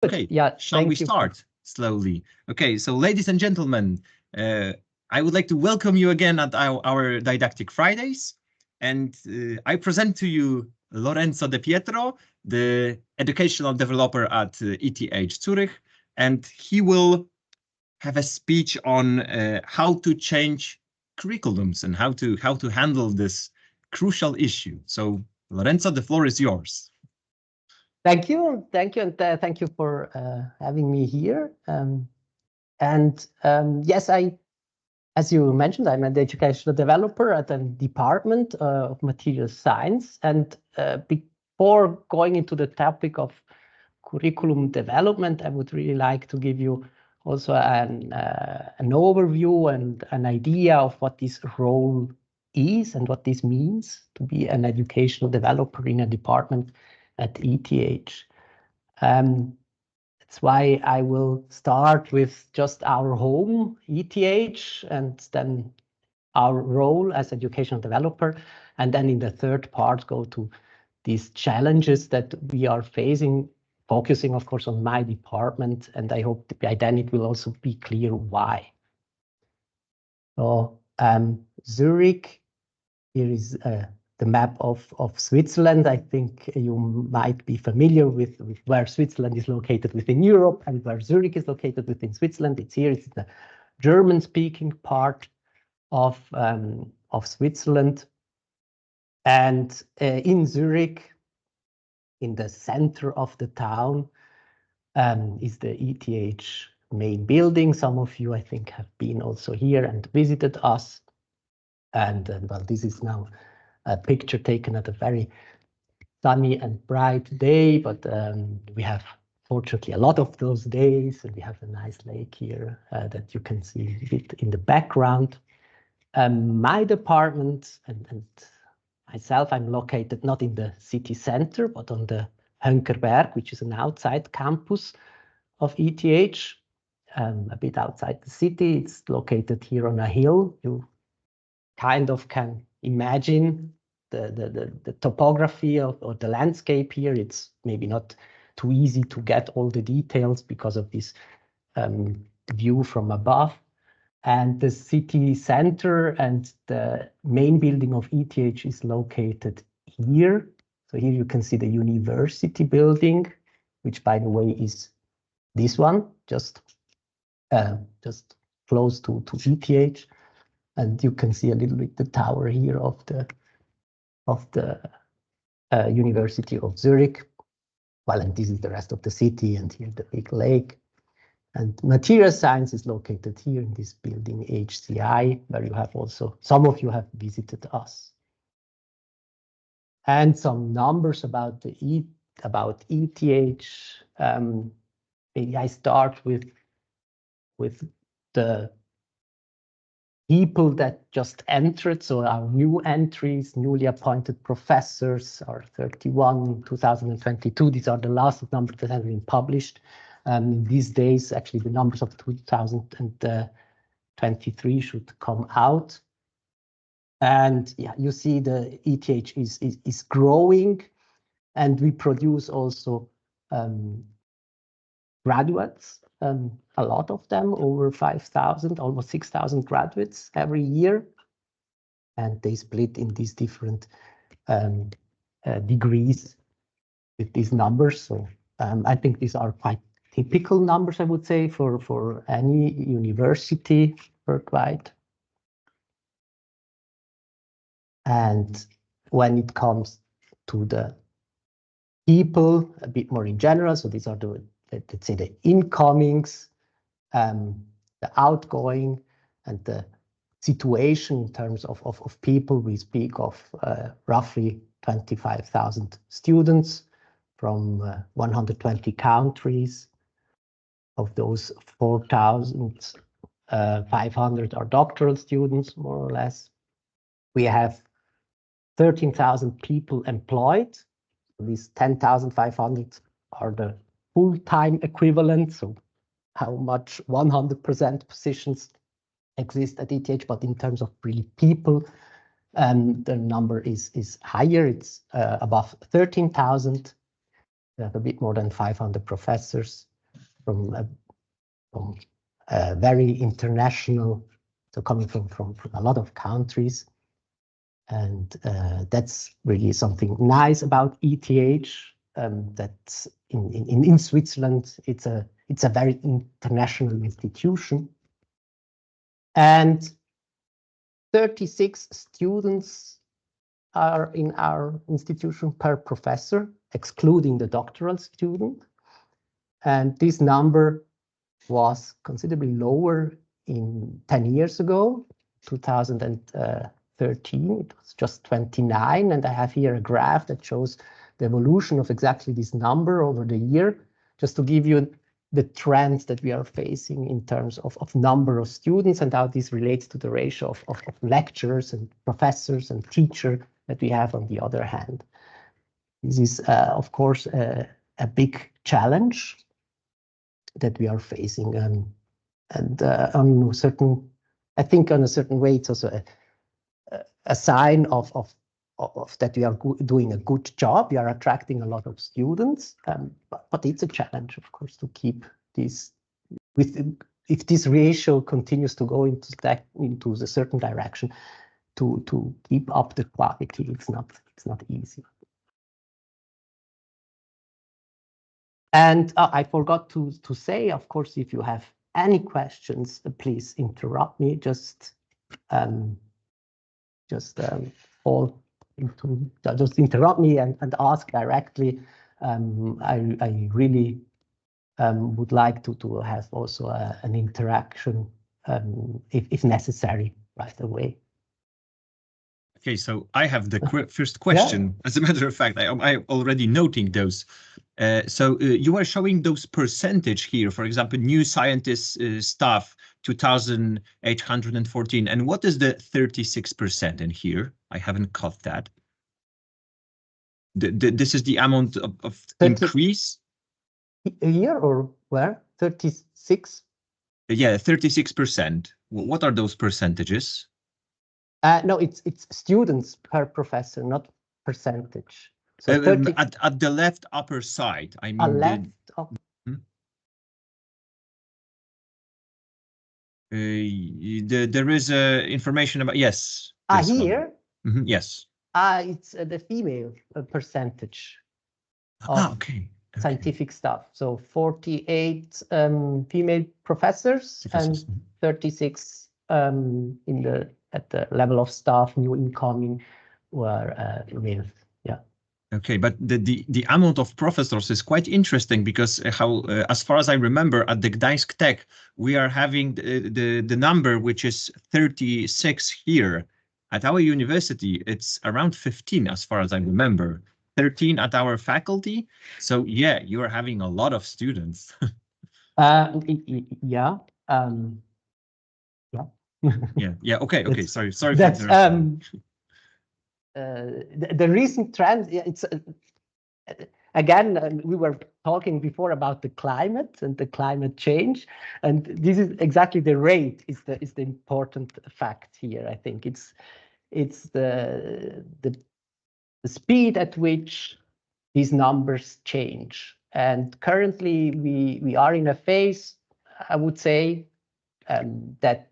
Okay, yeah, shall we start slowly? Okay, so ladies and gentlemen, I would like to welcome you again at our Didactic Fridays. And I present to you Lorenzo De Pietro, the educational developer at ETH Zurich. And he will have a speech on how to change curriculums and how to handle this crucial issue. So Lorenzo, the floor is yours. Thank you, and thank you for having me here. Yes, as you mentioned, I'm an educational developer at a department of material science. And before going into the topic of curriculum development, I would really like to give you also an overview and an idea of what this role is and what this means to be an educational developer in a department at ETH. That's why I will start with just our home, ETH, and then our role as educational developer. And then in the third part, go to these challenges that we are facing, focusing, of course, on my department. And I hope by then it will also be clear why. So Zurich, here is the map of Switzerland. I think you might be familiar with where Switzerland is located within Europe and where Zurich is located within Switzerland. It's here, it's the German-speaking part of Switzerland. And in Zurich, in the center of the town, is the ETH main building. Some of you, I think, have been also here and visited us. And well, this is now a picture taken at a very sunny and bright day, but we have fortunately a lot of those days, and we have a nice lake here that you can see a bit in the background. My department and myself, I'm located not in the city center, but on the Hönkerberg, which is an outside campus of ETH, a bit outside the city. It's located here on a hill. You kind of can imagine the topography or the landscape here. It's maybe not too easy to get all the details because of this view from above. And the city center and the main building of ETH is located here. So here you can see the university building, which by the way is this one, just close to ETH. And you can see a little bit the tower here of the University of Zurich. Well, and this is the rest of the city, and here the big lake. And material science is located here in this building, HCI, where you have also, some of you have visited us. And some numbers about ETH. Maybe I start with the people that just entered. So our new entries, newly appointed professors are 31 in 2022. These are the last numbers that have been published. These days, actually, the numbers of 2023 should come out. And yeah, you see the ETH is growing, and we produce also graduates, a lot of them, over 5,000, almost 6,000 graduates every year. And they split in these different degrees with these numbers. So I think these are quite typical numbers, I would say, for any university worldwide. And when it comes to the people, a bit more in general, so these are the, let's say, the incomings, the outgoing, and the situation in terms of people. We speak of roughly 25,000 students from 120 countries. Of those, 4,500 are doctoral students, more or less. We have 13,000 people employed. These 10,500 are the full-time equivalent, so how much 100% positions exist at ETH, but in terms of really people, the number is higher. It's above 13,000. We have a bit more than 500 professors, from a very international, so coming from a lot of countries. And that's really something nice about ETH, that in Switzerland, it's a very international institution. And 36 students are in our institution per professor, excluding the doctoral student. And this number was considerably lower in 10 years ago, 2013, it was just 29. And I have here a graph that shows the evolution of exactly this number over the year, just to give you the trends that we are facing in terms of number of students and how this relates to the ratio of lecturers and professors and teachers that we have on the other hand. This is, of course, a big challenge that we are facing, and on a certain, I think, on a certain way, it's also a sign of that we are doing a good job. We are attracting a lot of students, but it's a challenge, of course, to keep this. If this ratio continues to go into a certain direction, to keep up the quality, it's not easy. And I forgot to say, of course, if you have any questions, please interrupt me. Just interrupt me and ask directly. I really would like to have also an interaction if necessary right away. Okay, so I have the first question. Yeah. As a matter of fact, I'm already noting those. So you are showing those percentage here, for example, new scientist staff, 2,814. And what is the 36% in here? I haven't caught that. This is the amount of increase? Here or where? 36? Yeah, 36%. What are those percentages? No, it's students per professor, not percentage. So at the left upper side, I mean. There is information about, yes. Here? Mm-hmm, yes. It's the female percentage of scientific staff. So 48 female professors and 36 at the level of staff, new incoming, were male. Yeah. Okay, but the amount of professors is quite interesting because as far as I remember, at the Gdańsk Tech, we are having the number which is 36 here. At our university, it's around 15, as far as I remember. 13 at our faculty. So yeah, you are having a lot of students. Yeah. Yeah. Okay. Sorry for that's the recent trend. It's again, we were talking before about the climate and the climate change, and this is exactly the rate is the important fact here. I think it's the speed at which these numbers change, and currently we are in a phase, I would say, that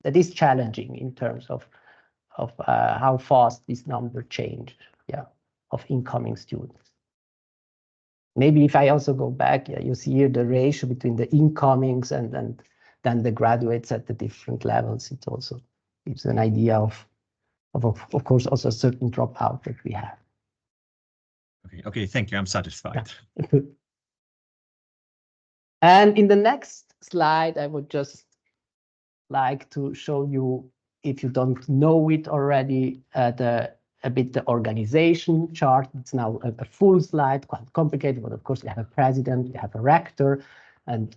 is challenging in terms of how fast this number changed, of incoming students. Maybe if I also go back, you see here the ratio between the incomings and then the graduates at the different levels. It also gives an idea of course, also a certain dropout that we have. Okay, thank you. I'm satisfied. Yeah. And in the next slide, I would just like to show you, if you don't know it already, a bit the organization chart. It's now a full slide, quite complicated, but of course we have a president, we have a rector, and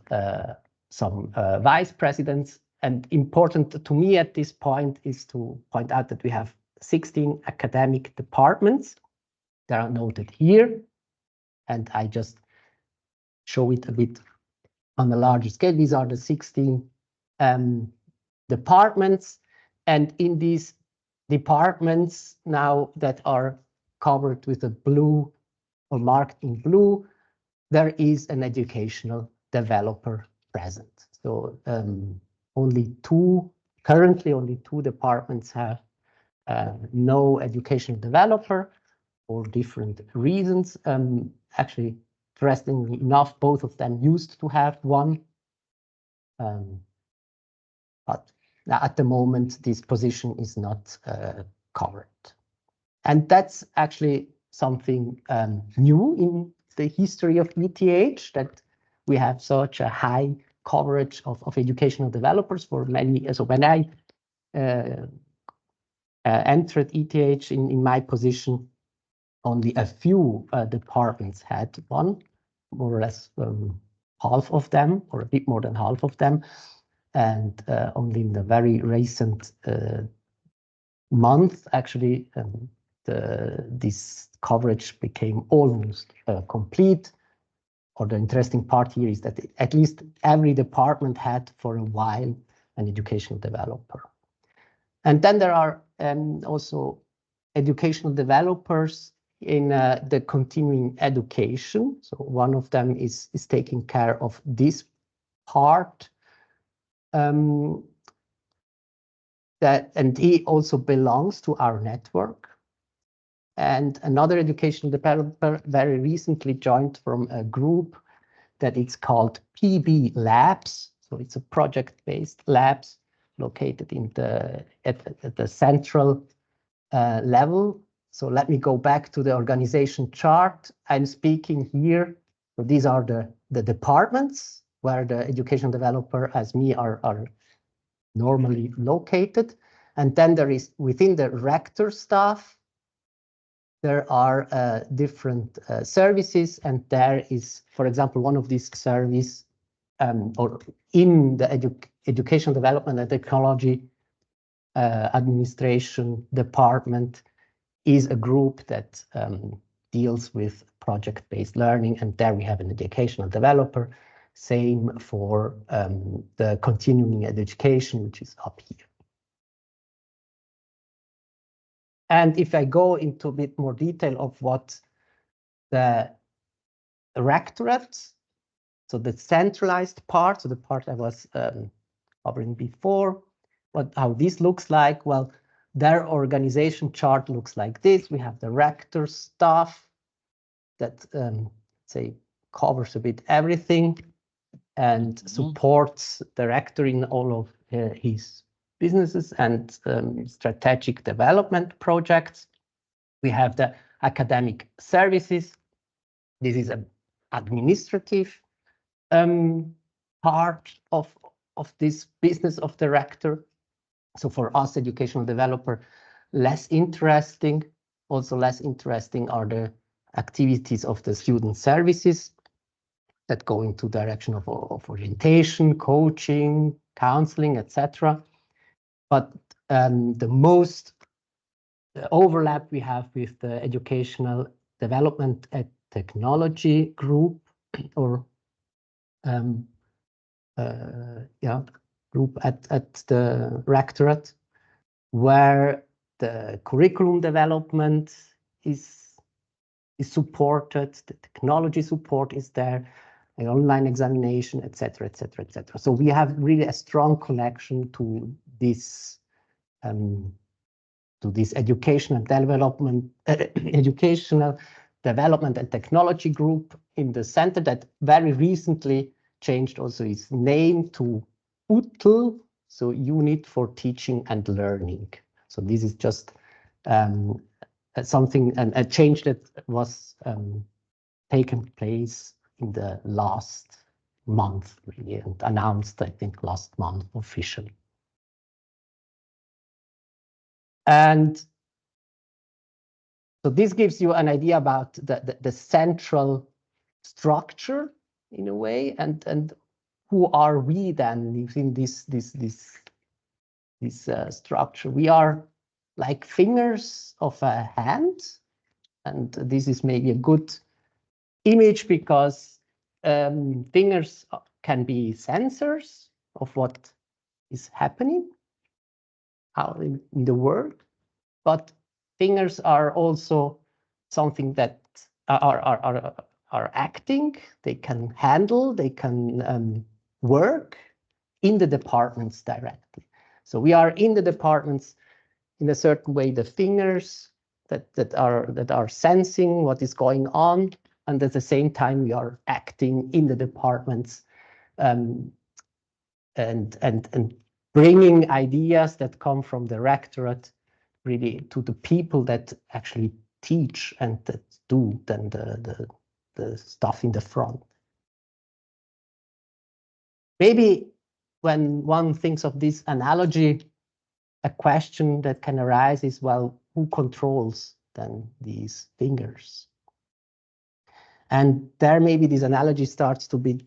some vice presidents. And important to me at this point is to point out that we have 16 academic departments that are noted here, and I just show it a bit on a larger scale. These are the 16 departments, and in these departments now that are covered with a blue or marked in blue, there is an educational developer present. So currently only two departments have no educational developer for different reasons. Actually, interestingly enough, both of them used to have one. But at the moment, this position is not covered. And that's actually something new in the history of ETH, that we have such a high coverage of educational developers for many years. So when I entered ETH in my position, only a few departments had one, more or less half of them, or a bit more than half of them. And only in the very recent month, actually, this coverage became almost complete. Or the interesting part here is that at least every department had for a while an educational developer. And then there are also educational developers in the continuing education. So one of them is taking care of this part. And he also belongs to our network. And another educational developer very recently joined from a group that is called PB Labs. So it's a project-based labs located at the central level. So let me go back to the organization chart. I'm speaking here. So these are the departments where the education developer as me are normally located. And then there is within the rector staff, there are different services, and there is, for example, one of these services or in the education development and technology administration department is a group that deals with project-based learning, and there we have an educational developer. Same for the continuing education, which is up here. And if I go into a bit more detail of what the rectorate, so the centralized part, so the part I was covering before, how this looks like, well, their organization chart looks like this. We have the rector staff that say covers a bit everything and supports the rector in all of his businesses and strategic development projects. We have the academic services. This is an administrative part of this business of the rector. So for us, educational developer, less interesting. Also less interesting are the activities of the student services that go into direction of orientation, coaching, counseling, etc. But the most overlap we have with the educational development and technology group, or group at the rectorate, where the curriculum development is supported, the technology support is there, the online examination, etc., etc., etc. So we have really a strong connection to this educational development and technology group in the center that very recently changed also its name to UTL, so Unit for Teaching and Learning. So this is just something, a change that was taken place in the last month, really, and announced, I think, last month officially. And so this gives you an idea about the central structure in a way, and who are we then within this structure? We are like fingers of a hand, and this is maybe a good image because fingers can be sensors of what is happening out in the world, but fingers are also something that are are acting, they can handle, they can work in the departments directly. So we are in the departments in a certain way, the fingers that are sensing what is going on, and at the same time we are acting in the departments and bringing ideas that come from the rectorate really to the people that actually teach and that do then the stuff in the front. Maybe when one thinks of this analogy, a question that can arise is, well, who controls then these fingers? And there maybe this analogy starts to be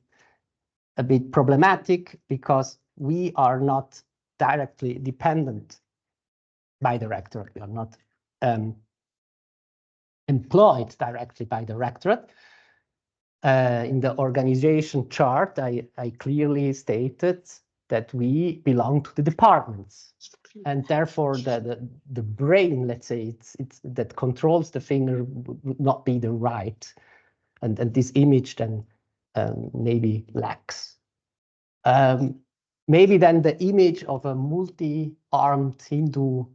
a bit problematic because we are not directly dependent by the rectorate. We are not employed directly by the rectorate. In the organization chart, I clearly stated that we belong to the departments. And therefore, the brain, let's say, it's that controls the finger would not be the right. And this image then maybe lacks. Maybe then the image of a multi-armed Hindu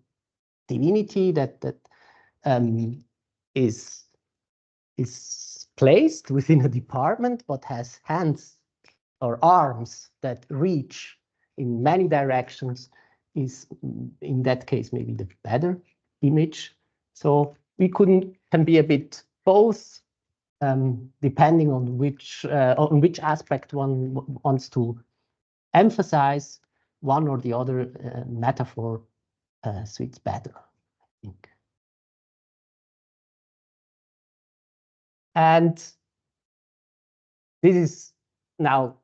divinity that is placed within a department but has hands or arms that reach in many directions is in that case maybe the better image. So we can be a bit both depending on which aspect one wants to emphasize. One or the other metaphor suits better, I think. And this is now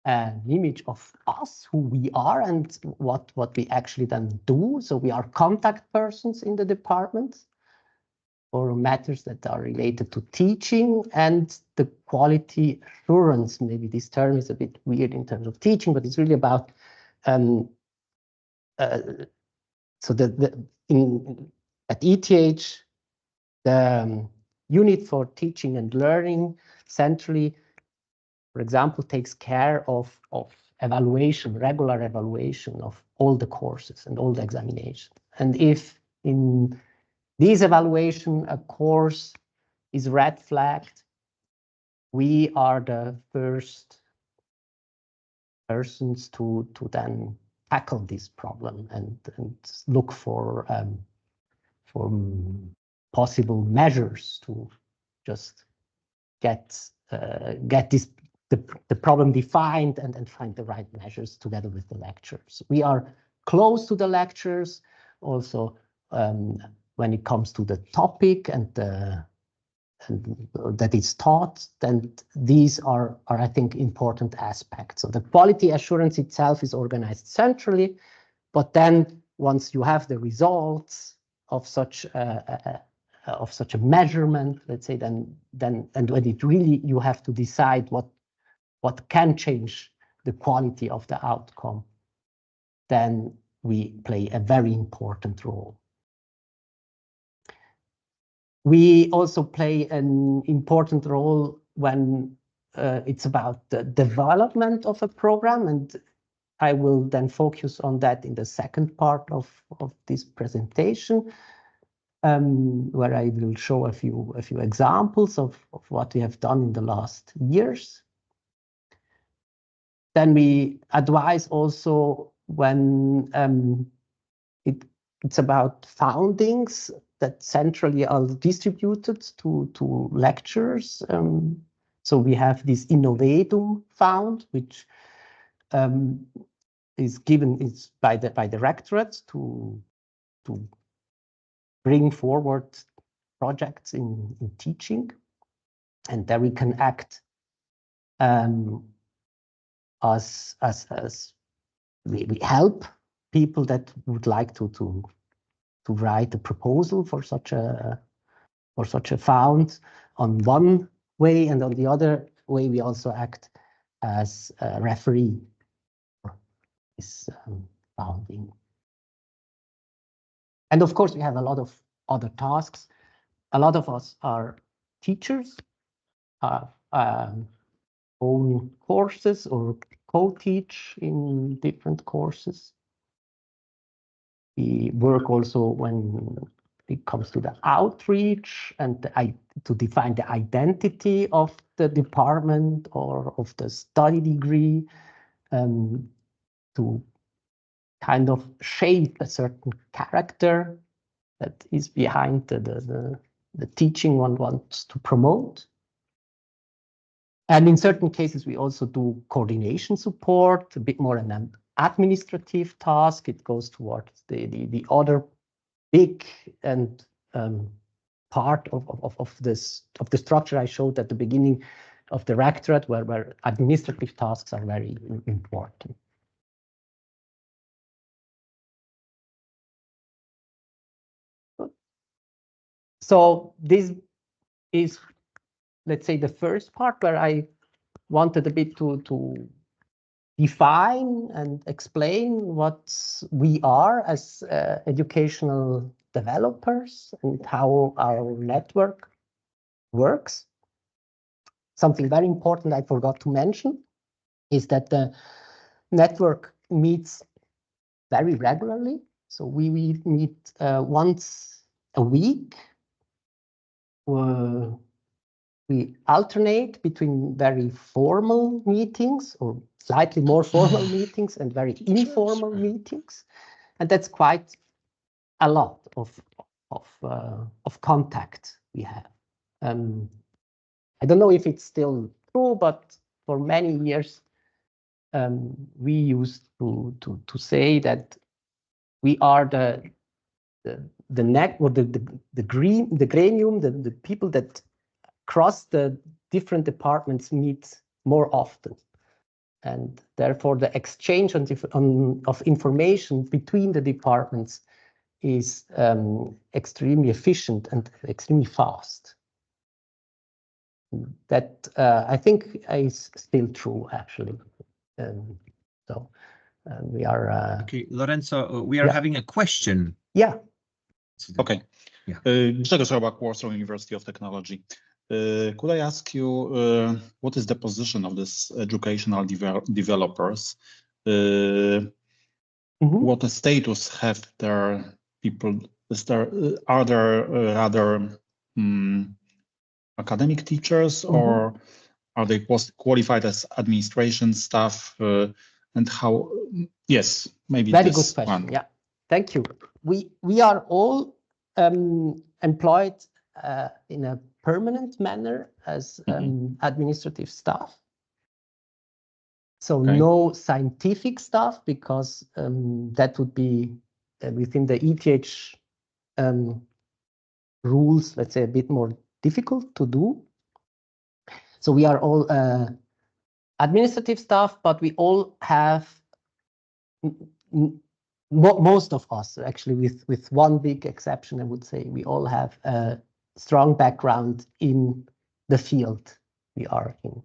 an image of us, who we are, and what we actually then do. So we are contact persons in the department for matters that are related to teaching and the quality assurance. Maybe this term is a bit weird in terms of teaching, but it's really about so at ETH, the unit for teaching and learning centrally, for example, takes care of evaluation, regular evaluation of all the courses and all the examinations. And if in this evaluation a course is red flagged, we are the first persons to then tackle this problem and look for possible measures to just get the problem defined and find the right measures together with the lecturers. We are close to the lecturers also when it comes to the topic and that is taught. Then these are I think important aspects. So the quality assurance itself is organized centrally, but then once you have the results of such a measurement, let's say, then and when it really you have to decide what can change the quality of the outcome, then we play a very important role. We also play an important role when it's about the development of a program, and I will then focus on that in the second part of this presentation, where I will show a few examples of what we have done in the last years. Then we advise also when it's about foundings that centrally are distributed to lecturers. So we have this Innovedum Fund, which is given by the rectorate to bring forward projects in teaching, and there we can act as we help people that would like to write a proposal for such a fund on one way, and on the other way we also act as a referee for this founding. And of course we have a lot of other tasks. A lot of us are teachers. own courses or co-teach in different courses. We work also when it comes to the outreach and to define the identity of the department or of the study degree, to kind of shape a certain character that is behind the teaching one wants to promote. And in certain cases, we also do coordination support, a bit more an administrative task. It goes towards the other big and part of the structure I showed at the beginning of the rectorate, where administrative tasks are very important. So this is, let's say, the first part where I wanted a bit to define and explain what we are as educational developers and how our network works. Something very important I forgot to mention is that the network meets very regularly. So we meet once a week. We alternate between very formal meetings or slightly more formal meetings and very informal meetings, and that's quite a lot of contact we have. I don't know if it's still true, but for many years we used to say that we are the net or the gremium, the people that across the different departments meet more often, and therefore the exchange of information between the departments is extremely efficient and extremely fast. That I think is still true, actually. So we are. Okay, Lorenzo, we are having a question. Yeah. Okay. Yeah. Grzegorz Robak, Warsaw University of Technology. Could I ask you what is the position of this educational developers? What status have their people? Are there rather academic teachers, or are they qualified as administration staff? And how? Yes, maybe very this good question. one. Yeah, thank you. We are all employed in a permanent manner as administrative staff. So no scientific staff, because that would be within the ETH rules, let's say, a bit more difficult to do. So we are all administrative staff, but we all have, most of us actually, with one big exception, I would say, we all have a strong background in the field we are in.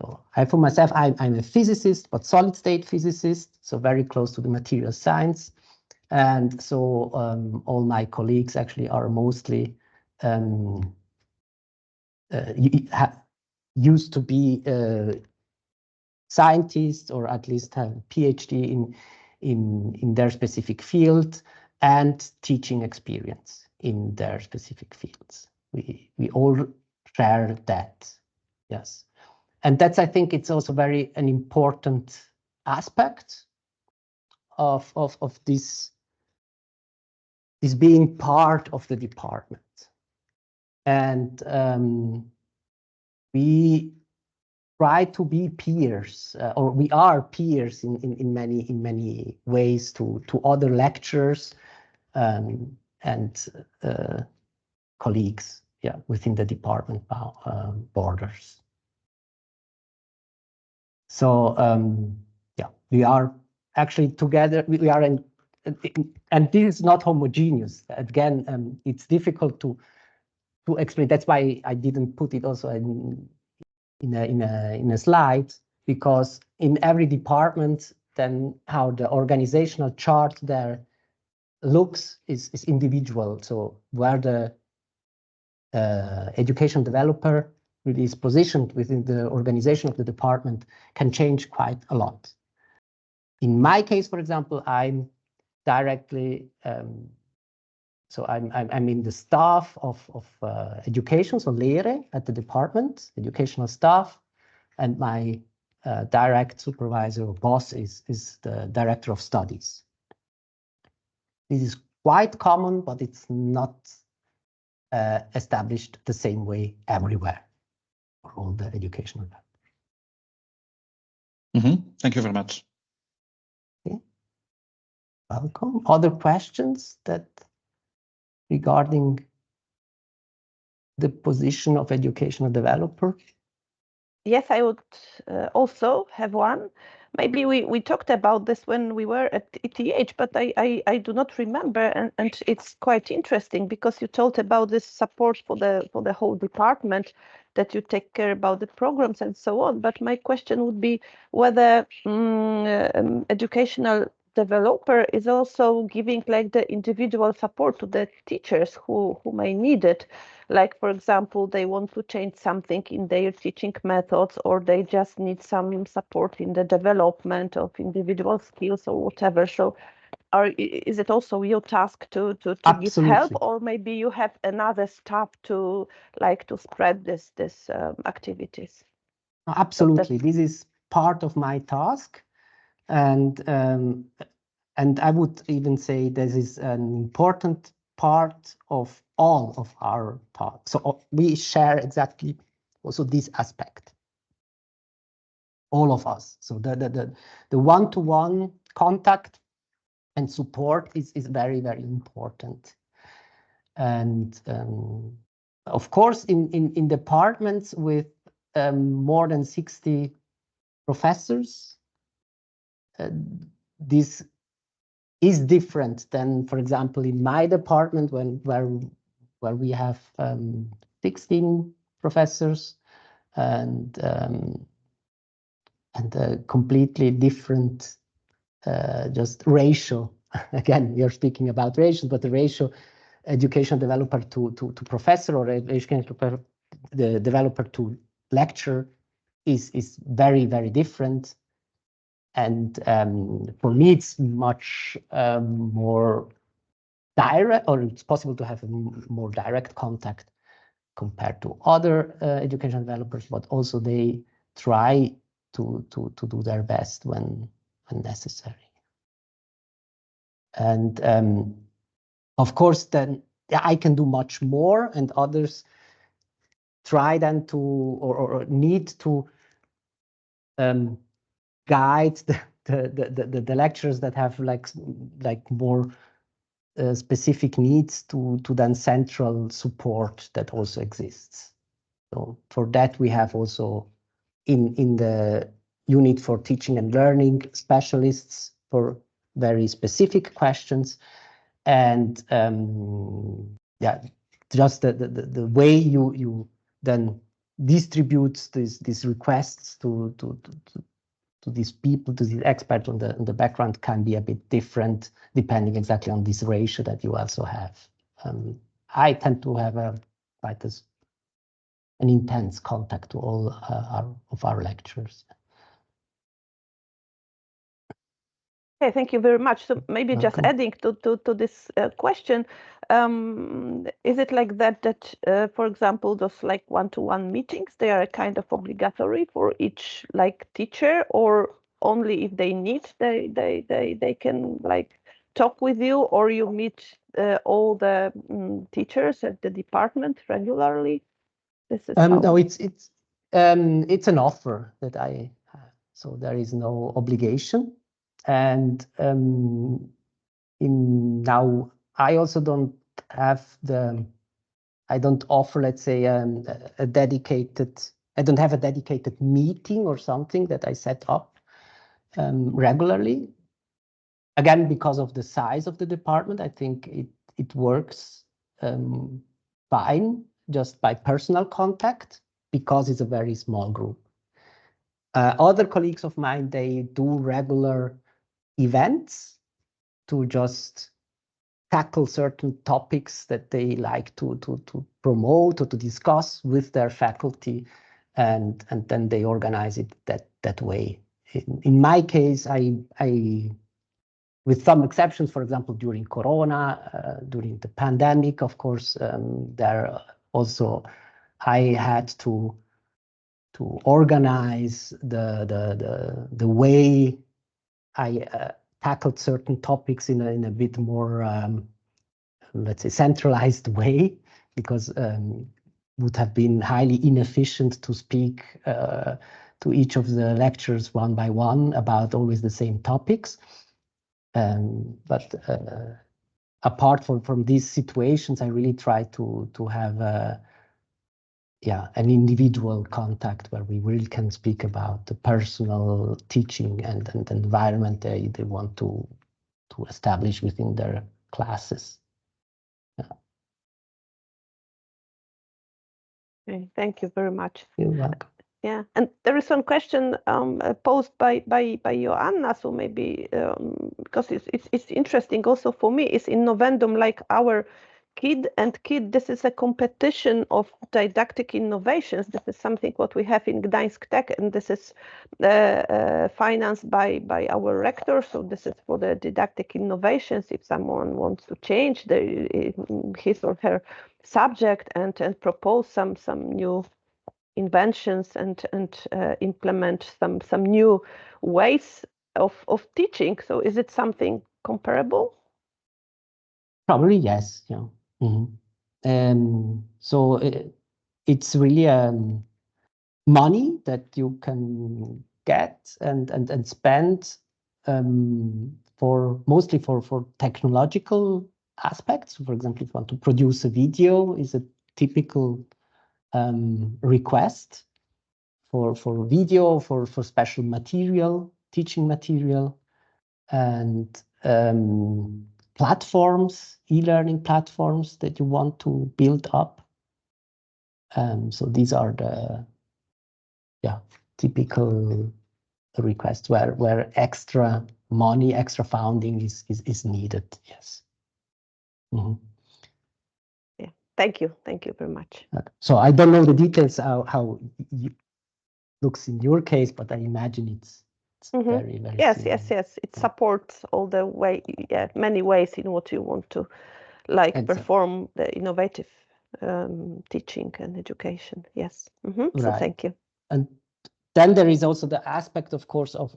So for myself, I'm a physicist, but solid state physicist, so very close to the material science. And so all my colleagues actually are mostly used to be scientists, or at least have a PhD in their specific field and teaching experience in their specific fields. We all share that, yes. And that's, I think, it's also an important aspect of this being part of the department. And we try to be peers, or we are peers in many ways to other lecturers and colleagues, yeah, within the department borders. So yeah, we are actually together. We are and this is not homogeneous. Again, it's difficult to explain. That's why I didn't put it also in a slide, because in every department, then how the organizational chart there looks is individual. So where the education developer really is positioned within the organization of the department can change quite a lot. In my case, for example, I'm directly, so I'm in the staff of education, so Lehre at the department, educational staff, and my direct supervisor or boss is the director of studies. This is quite common, but it's not established the same way everywhere for all the educational. Thank you very much. Okay. Welcome. Other questions that regarding the position of educational developer? Yes, I would also have one. Maybe we talked about this when we were at ETH, but I do not remember, and it's quite interesting because you told about this support for the whole department, that you take care about the programs and so on. But my question would be whether educational developer is also giving like the individual support to the teachers who may need it. Like, for example, they want to change something in their teaching methods, or they just need some support in the development of individual skills or whatever. So is it also your task to give help, or maybe you have another staff to spread this activities? Absolutely. This is part of my task. And I would even say this is an important part of all of our talks. So we share exactly also this aspect, all of us. So the one-to-one contact and support is very, very important. And of course, in departments with more than 60 professors, this is different than, for example, in my department where we have 16 professors and a completely different just ratio. Again, you're speaking about ratio, but the ratio education developer to professor or education developer to lecturer is very, very different. And for me, it's much more direct, or it's possible to have a more direct contact compared to other education developers, but also they try to do their best when necessary. And of course, then I can do much more, and others try then to or need to guide the lecturers that have like more specific needs to then central support that also exists. So for that we have also in the unit for teaching and learning specialists for very specific questions, and yeah, just the way you then distribute these requests to these people, to these experts on the background can be a bit different depending exactly on this ratio that you also have. I tend to have quite an intense contact to all of our lecturers. Okay, thank you very much. So maybe just adding to this question, is it like that for example, those like one-to-one meetings, they are kind of obligatory for each like teacher, or only if they need they can like talk with you, or you meet all the teachers at the department regularly? This is no, it's an offer that I have, so there is no obligation. And now I also don't have I don't offer, let's say, I don't have a dedicated meeting or something that I set up regularly. Again, because of the size of the department, I think it works fine just by personal contact, because it's a very small group. Other colleagues of mine, they do regular events to just tackle certain topics that they like to promote or to discuss with their faculty, and then they organize it that way. In my case, I with some exceptions, for example, during Corona, during the pandemic, of course, there also I had to organize the way I tackled certain topics in a bit more, let's say, centralized way, because would have been highly inefficient to speak to each of the lecturers one by one about always the same topics. But apart from these situations, I really try to have an individual contact where we really can speak about the personal teaching and environment they want to establish within their classes. Okay, thank you very much. You're welcome. Yeah, and there is one question posed by Joanna, so maybe because it's interesting also for me. Is in Novendum like our KID, this is a competition of didactic innovations. This is something what we have in Gdańsk Tech, and this is financed by our rector. So this is for the didactic innovations. If someone wants to change his or her subject and propose some new inventions and implement some new ways of teaching. So is it something comparable? Probably yes. Yeah. So it's really money that you can get and spend mostly for technological aspects. For example, if you want to produce a video, is a typical request for video, for special material, teaching material, and platforms, e-learning platforms that you want to build up. So these are the typical requests where extra money, extra funding is needed. Yes. Yeah. Thank you very much. So I don't know the details how it looks in your case, but I imagine it's very yes similar. yes it supports all the many ways in what you want to perform the innovative teaching and education. Yes. Right. So thank you. And then there is also the aspect, of course, of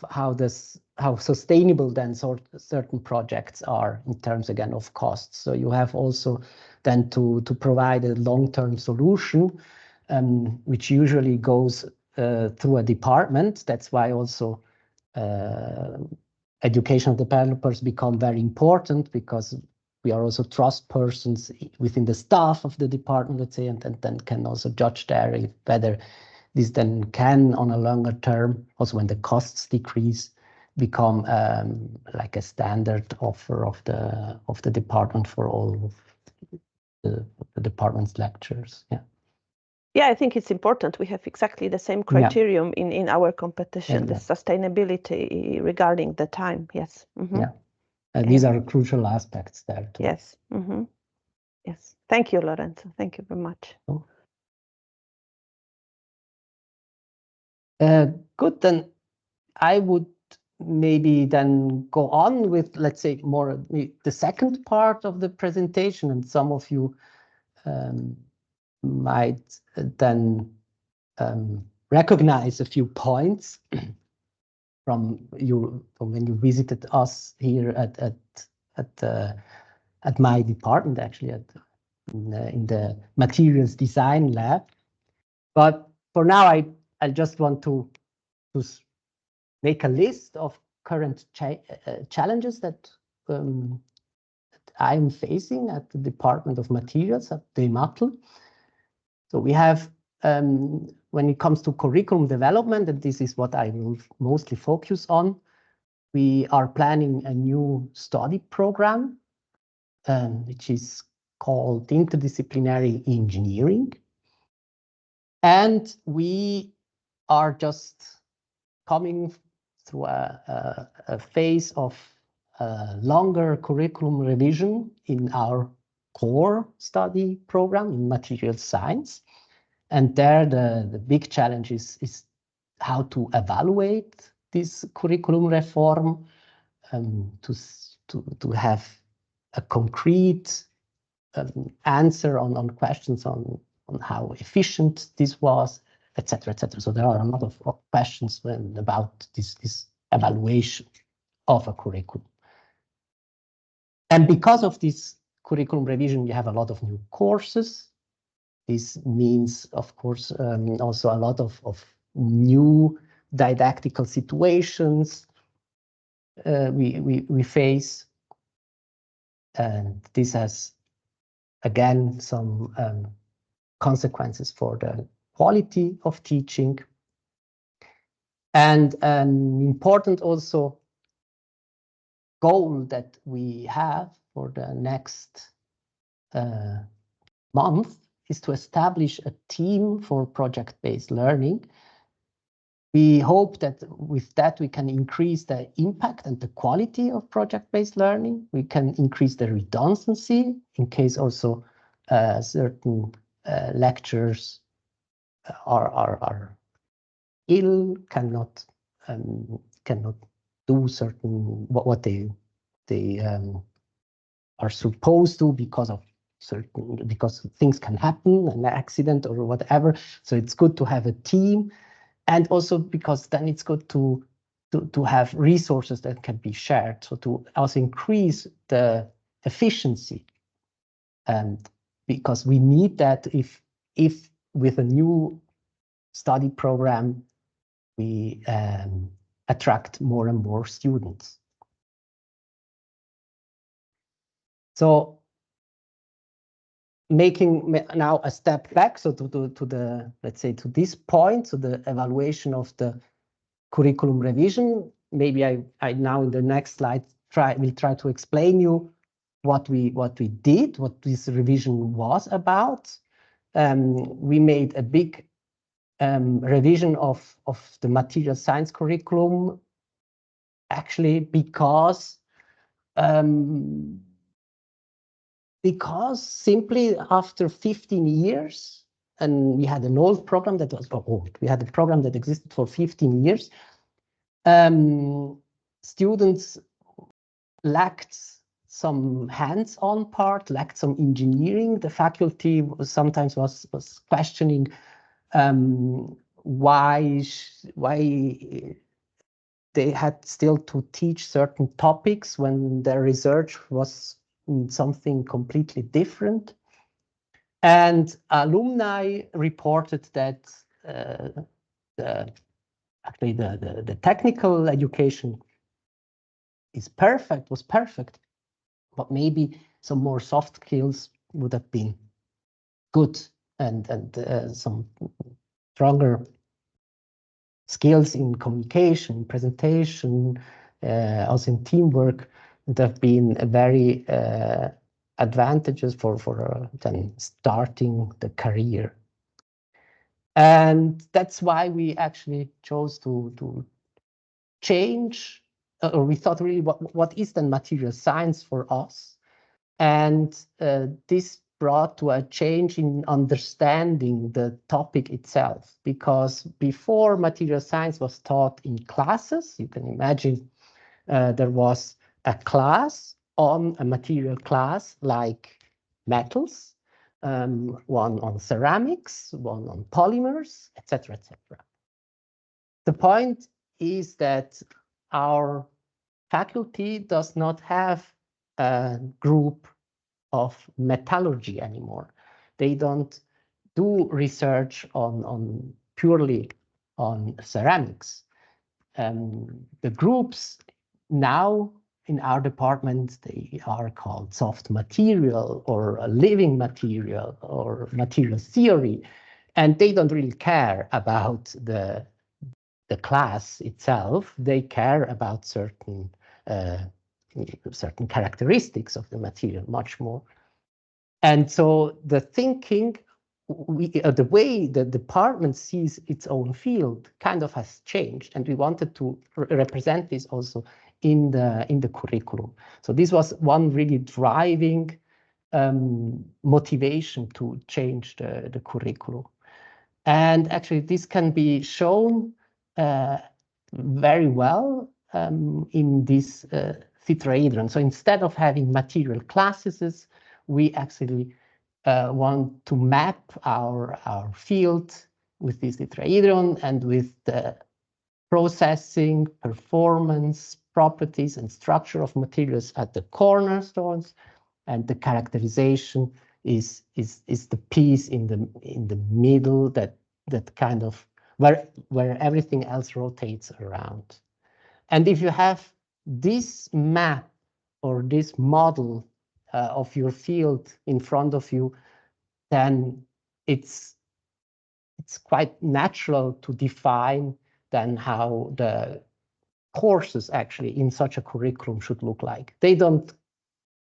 how sustainable then certain projects are in terms, again, of costs. So you have also then to provide a long-term solution, which usually goes through a department. That's why also educational developers become very important, because we are also trust persons within the staff of the department, let's say, and then can also judge there whether this then can, on a longer term, also when the costs decrease, become like a standard offer of the department for all of the department's lectures. Yeah, I think it's important. We have exactly the same criterion in our competition, the sustainability regarding the time. Yes. Yeah. These are crucial aspects there too. Yes. Yes. Thank you, Lorenzo. Thank you very much. Good. Then I would maybe then go on with, let's say, more the second part of the presentation, and some of you might then recognize a few points from when you visited us here at my department, actually in the materials design lab. But for now, I just want to make a list of current challenges that I'm facing at the Department of Materials at the DEMATL. So we have, when it comes to curriculum development, and this is what I will mostly focus on, we are planning a new study program, which is called Interdisciplinary Engineering. And we are just coming through a phase of longer curriculum revision in our core study program in material science. And there the big challenge is how to evaluate this curriculum reform, to have a concrete answer on questions on how efficient this was, etc., etc. So there are a lot of questions about this evaluation of a curriculum. And because of this curriculum revision, you have a lot of new courses. This means, of course, also a lot of new didactical situations we face. And this has, again, some consequences for the quality of teaching. And an important also goal that we have for the next month is to establish a team for project-based learning. We hope that with that we can increase the impact and the quality of project-based learning. We can increase the redundancy in case also certain lectures are ill, cannot do certain what they are supposed to because things can happen, an accident or whatever. So it's good to have a team, and also because then it's good to have resources that can be shared. So to also increase the efficiency, and because we need that if with a new study program we attract more and more students. So making now a step back, so to the, let's say, to this point, so the evaluation of the curriculum revision, maybe I now in the next slide will try to explain you what we did, what this revision was about. We made a big revision of the material science curriculum, actually because simply after 15 years, and we had an old program that was old. We had a program that existed for 15 years. Students lacked some hands-on part, lacked some engineering. The faculty sometimes was questioning why they had still to teach certain topics when their research was something completely different. And alumni reported that actually the technical education was perfect, but maybe some more soft skills would have been good, and some stronger skills in communication, presentation, also in teamwork would have been very advantageous for then starting the career. And that's why we actually chose to change, or we thought really what is then material science for us? And this brought to a change in understanding the topic itself, because before material science was taught in classes, you can imagine there was a class on a material class like metals, one on ceramics, one on polymers, etc., etc. The point is that our faculty does not have a group of metallurgy anymore. They don't do research on purely on ceramics. The groups now in our department, they are called soft material or living material or material theory, and they don't really care about the class itself. They care about certain characteristics of the material much more. And so the thinking the way the department sees its own field kind of has changed, and we wanted to represent this also in the curriculum. So this was one really driving motivation to change the curriculum. And actually, this can be shown very well in this tetrahedron. So instead of having material classes, we actually want to map our field with this tetrahedron and with the processing, performance, properties, and structure of materials at the cornerstones, and the characterization is the piece in the middle that kind of where everything else rotates around. And if you have this map or this model of your field in front of you, then it's quite natural to define then how the courses actually in such a curriculum should look like. They don't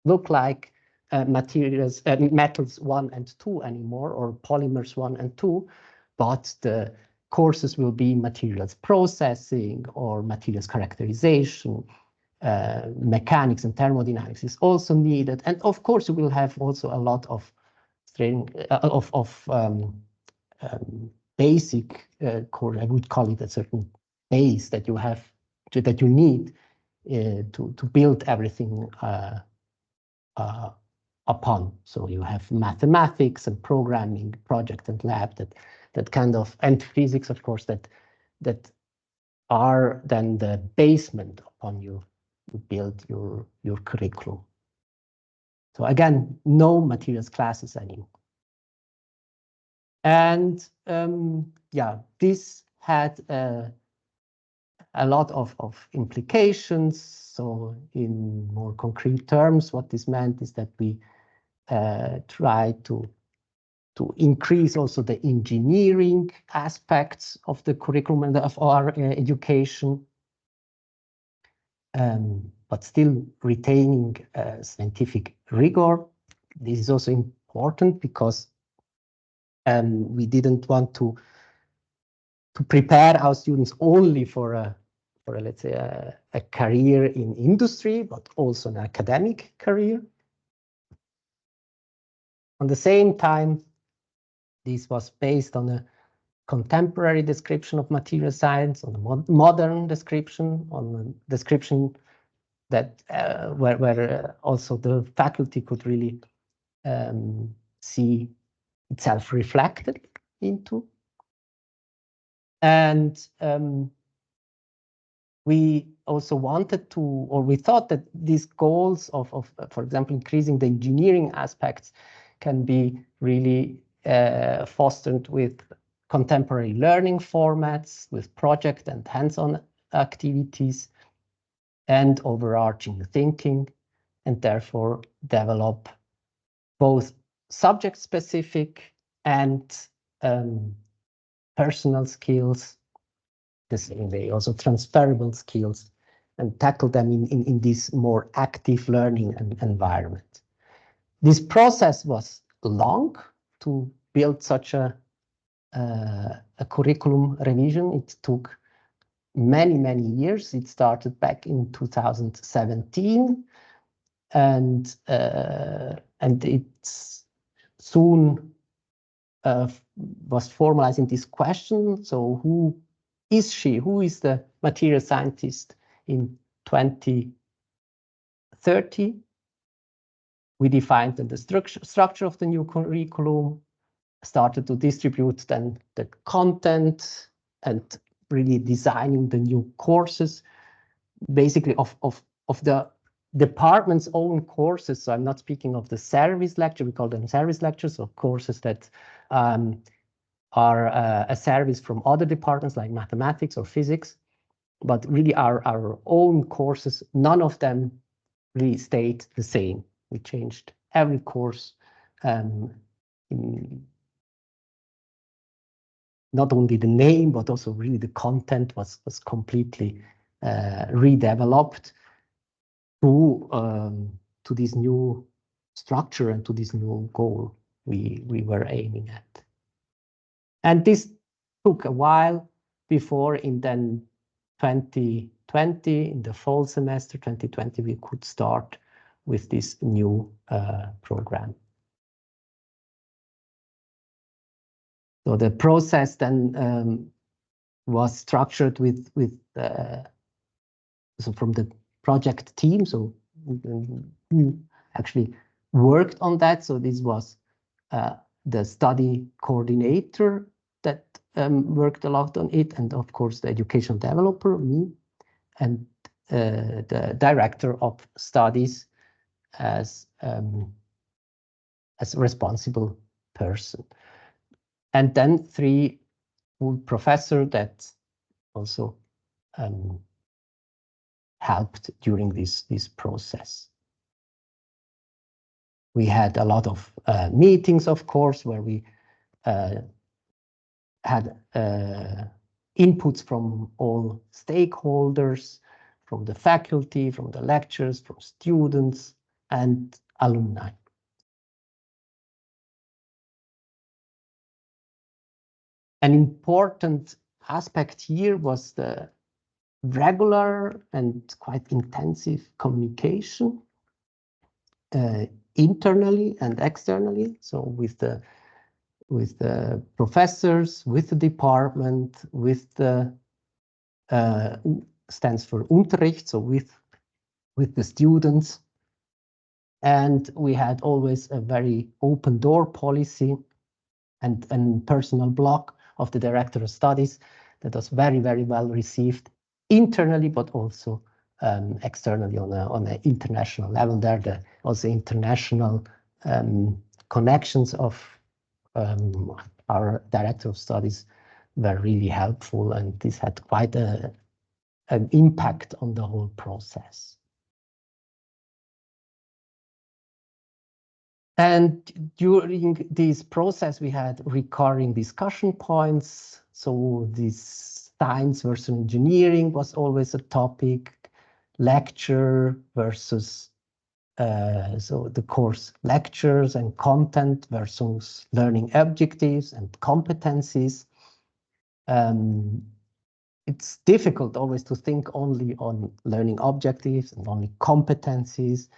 look like materials, metals 1 and 2 anymore, or polymers 1 and 2, but the courses will be materials processing or materials characterization. Mechanics and thermodynamics is also needed, and of course, you will have also a lot of basic core. I would call it a certain base that you have that you need to build everything upon. So you have mathematics and programming, project and lab that kind of, and physics, of course, that are then the basement upon you build your curriculum. So again, no materials classes anymore. And yeah, this had a lot of implications. So in more concrete terms, what this meant is that we try to increase also the engineering aspects of the curriculum and of our education, but still retaining scientific rigor. This is also important because we didn't want to prepare our students only for let's say a career in industry, but also an academic career. On the same time, this was based on a contemporary description of material science, on a modern description, on a description that where also the faculty could really see itself reflected into. And we also wanted to, or we thought that these goals of for example, increasing the engineering aspects can be really fostered with contemporary learning formats, with project and hands-on activities, and overarching thinking, and therefore develop both subject-specific and personal skills, the same way, also transferable skills, and tackle them in this more active learning environment. This process was long to build such a curriculum revision. It took many years. It started back in 2017, and it soon was formalizing this question. So who is she? Who is the material scientist in 2030? We defined the structure of the new curriculum, started to distribute then the content and really designing the new courses, basically of the department's own courses. So I'm not speaking of the service lecture, we call them service lectures, or courses that are a service from other departments like mathematics or physics, but really our own courses, none of them really stayed the same. We changed every course, not only the name, but also really the content was completely redeveloped to this new structure and to this new goal we were aiming at. And this took a while before in then 2020, in the fall semester 2020, we could start with this new program. So the process then was structured with so from the project team, so who actually worked on that. So this was the study coordinator that worked a lot on it, and of course the educational developer, me, and the director of studies as a responsible person. And then 3 full professors that also helped during this process. We had a lot of meetings, of course, where we had inputs from all stakeholders, from the faculty, from the lecturers, from students, and alumni. An important aspect here was the regular and quite intensive communication internally and externally. So with the professors, with the department, with the stands for Unterricht, so with the students. And we had always a very open door policy and personal blog of the director of studies that was very, very well received internally, but also externally on an international level. There, also international connections of our director of studies were really helpful, and this had quite an impact on the whole process. And during this process, we had recurring discussion points. So this science versus engineering was always a topic, lecture versus so the course lectures and content versus learning objectives and competencies. It's difficult always to think only on learning objectives and only competencies,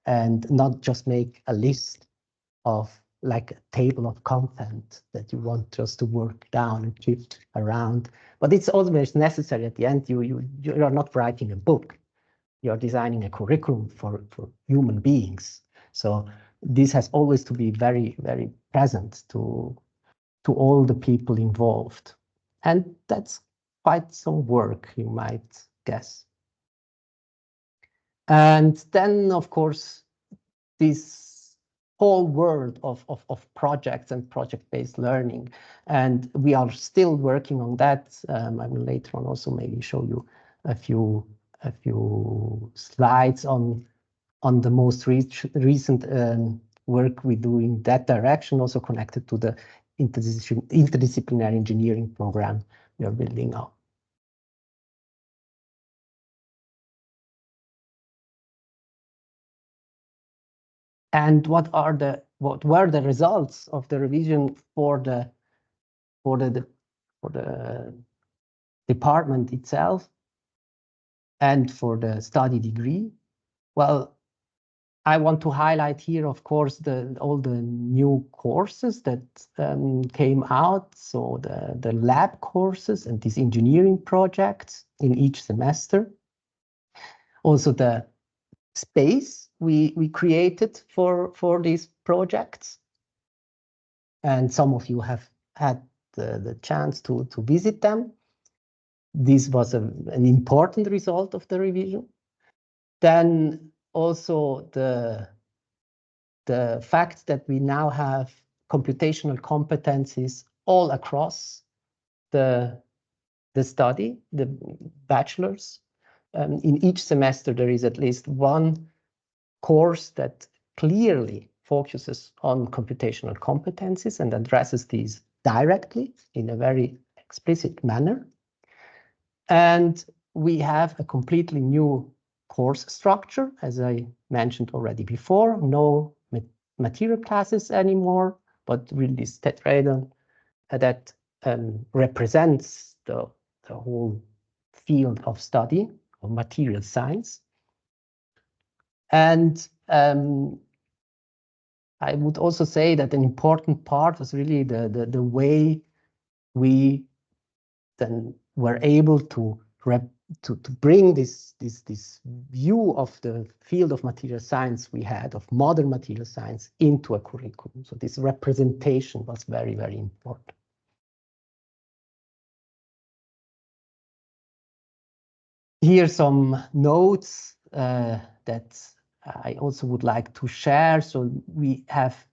and not just make a list of like a table of content that you want just to work down and shift around. But it's always necessary at the end. You are not writing a book. You're designing a curriculum for human beings. So this has always to be very, very present to all the people involved. And that's quite some work, you might guess. And then, of course, this whole world of projects and project-based learning. And we are still working on that. I will later on also maybe show you a few slides on the most recent work we do in that direction, also connected to the interdisciplinary engineering program we are building up. And what were the results of the revision for the department itself and for the study degree? Well, I want to highlight here, of course, all the new courses that came out. So the lab courses and these engineering projects in each semester. Also the space we created for these projects. And some of you have had the chance to visit them. This was an important result of the revision. Then also the fact that we now have computational competencies all across the study, the bachelor's. In each semester, there is at least one course that clearly focuses on computational competencies and addresses these directly in a very explicit manner. And we have a completely new course structure, as I mentioned already before. No material classes anymore, but really tetrahedron that represents the whole field of study of material science. And I would also say that an important part was really the way we then were able to bring this view of the field of material science we had, of modern material science, into a curriculum. So this representation was very, very important. Here are some notes that I also would like to share. So we have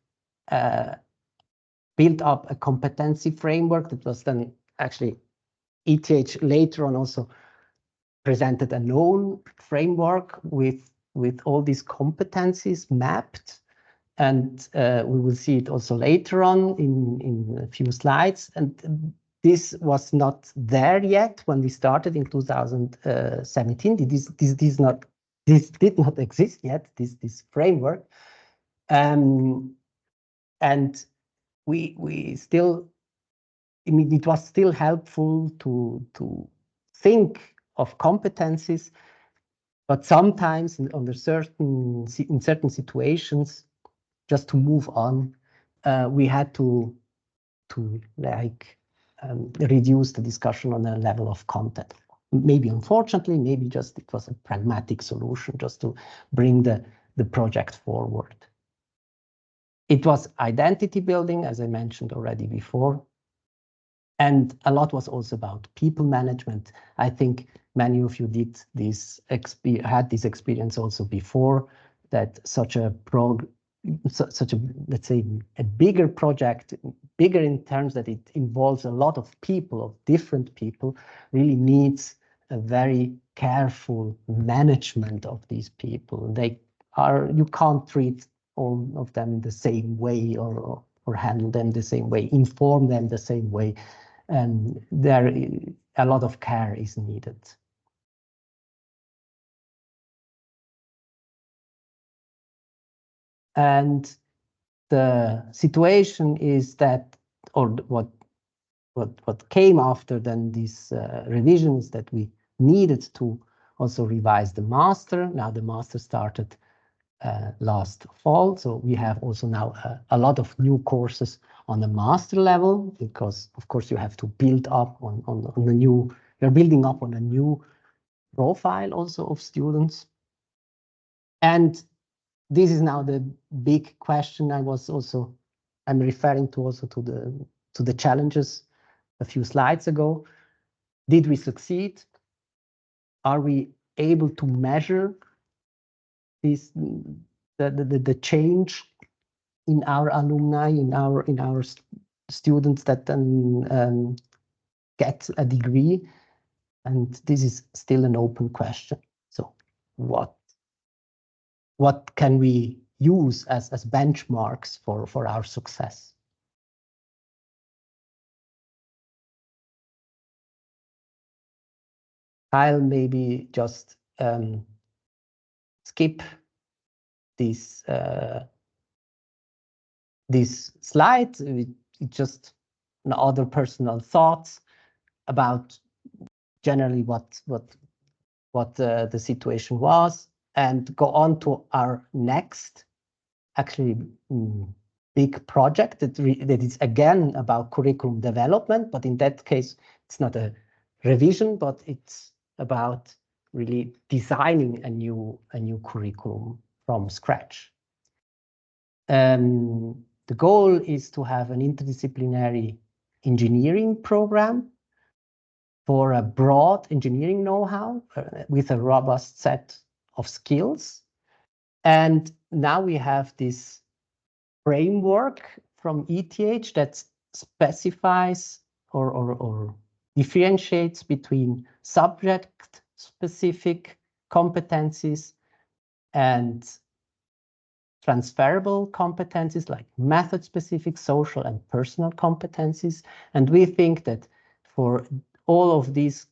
built up a competency framework that was then actually ETH later on also presented a known framework with all these competencies mapped. And we will see it also later on in a few slides. And this was not there yet when we started in 2017. This did not exist yet, this framework. And we still, I mean, it was still helpful to think of competencies, but sometimes in certain situations, just to move on, we had to like reduce the discussion on a level of content. Maybe unfortunately, maybe just it was a pragmatic solution just to bring the project forward. It was identity building, as I mentioned already before. And a lot was also about people management. I think many of you had this experience also before, that such a let's say a bigger project, bigger in terms that it involves a lot of people, of different people, really needs a very careful management of these people. You can't treat all of them the same way or handle them the same way, inform them the same way. And a lot of care is needed. And the situation is that, or what came after then these revisions, that we needed to also revise the master. Now the master started last fall, so we have also now a lot of new courses on the master level, because of course you have to build up on a new, you're building up on a new profile also of students. And this is now the big question I'm referring to also to the challenges a few slides ago. Did we succeed? Are we able to measure the change in our alumni, in our students that then get a degree? And this is still an open question. So what can we use as benchmarks for our success? I'll maybe just skip this slide. It's just other personal thoughts about generally what the situation was, and go on to our next actually big project that is again about curriculum development, but in that case it's not a revision, but it's about really designing a new curriculum from scratch. The goal is to have an interdisciplinary engineering program for a broad engineering know-how with a robust set of skills. And now we have this framework from ETH that specifies or differentiates between subject-specific competencies and transferable competencies like method-specific, social, and personal competencies. And we think that for all of these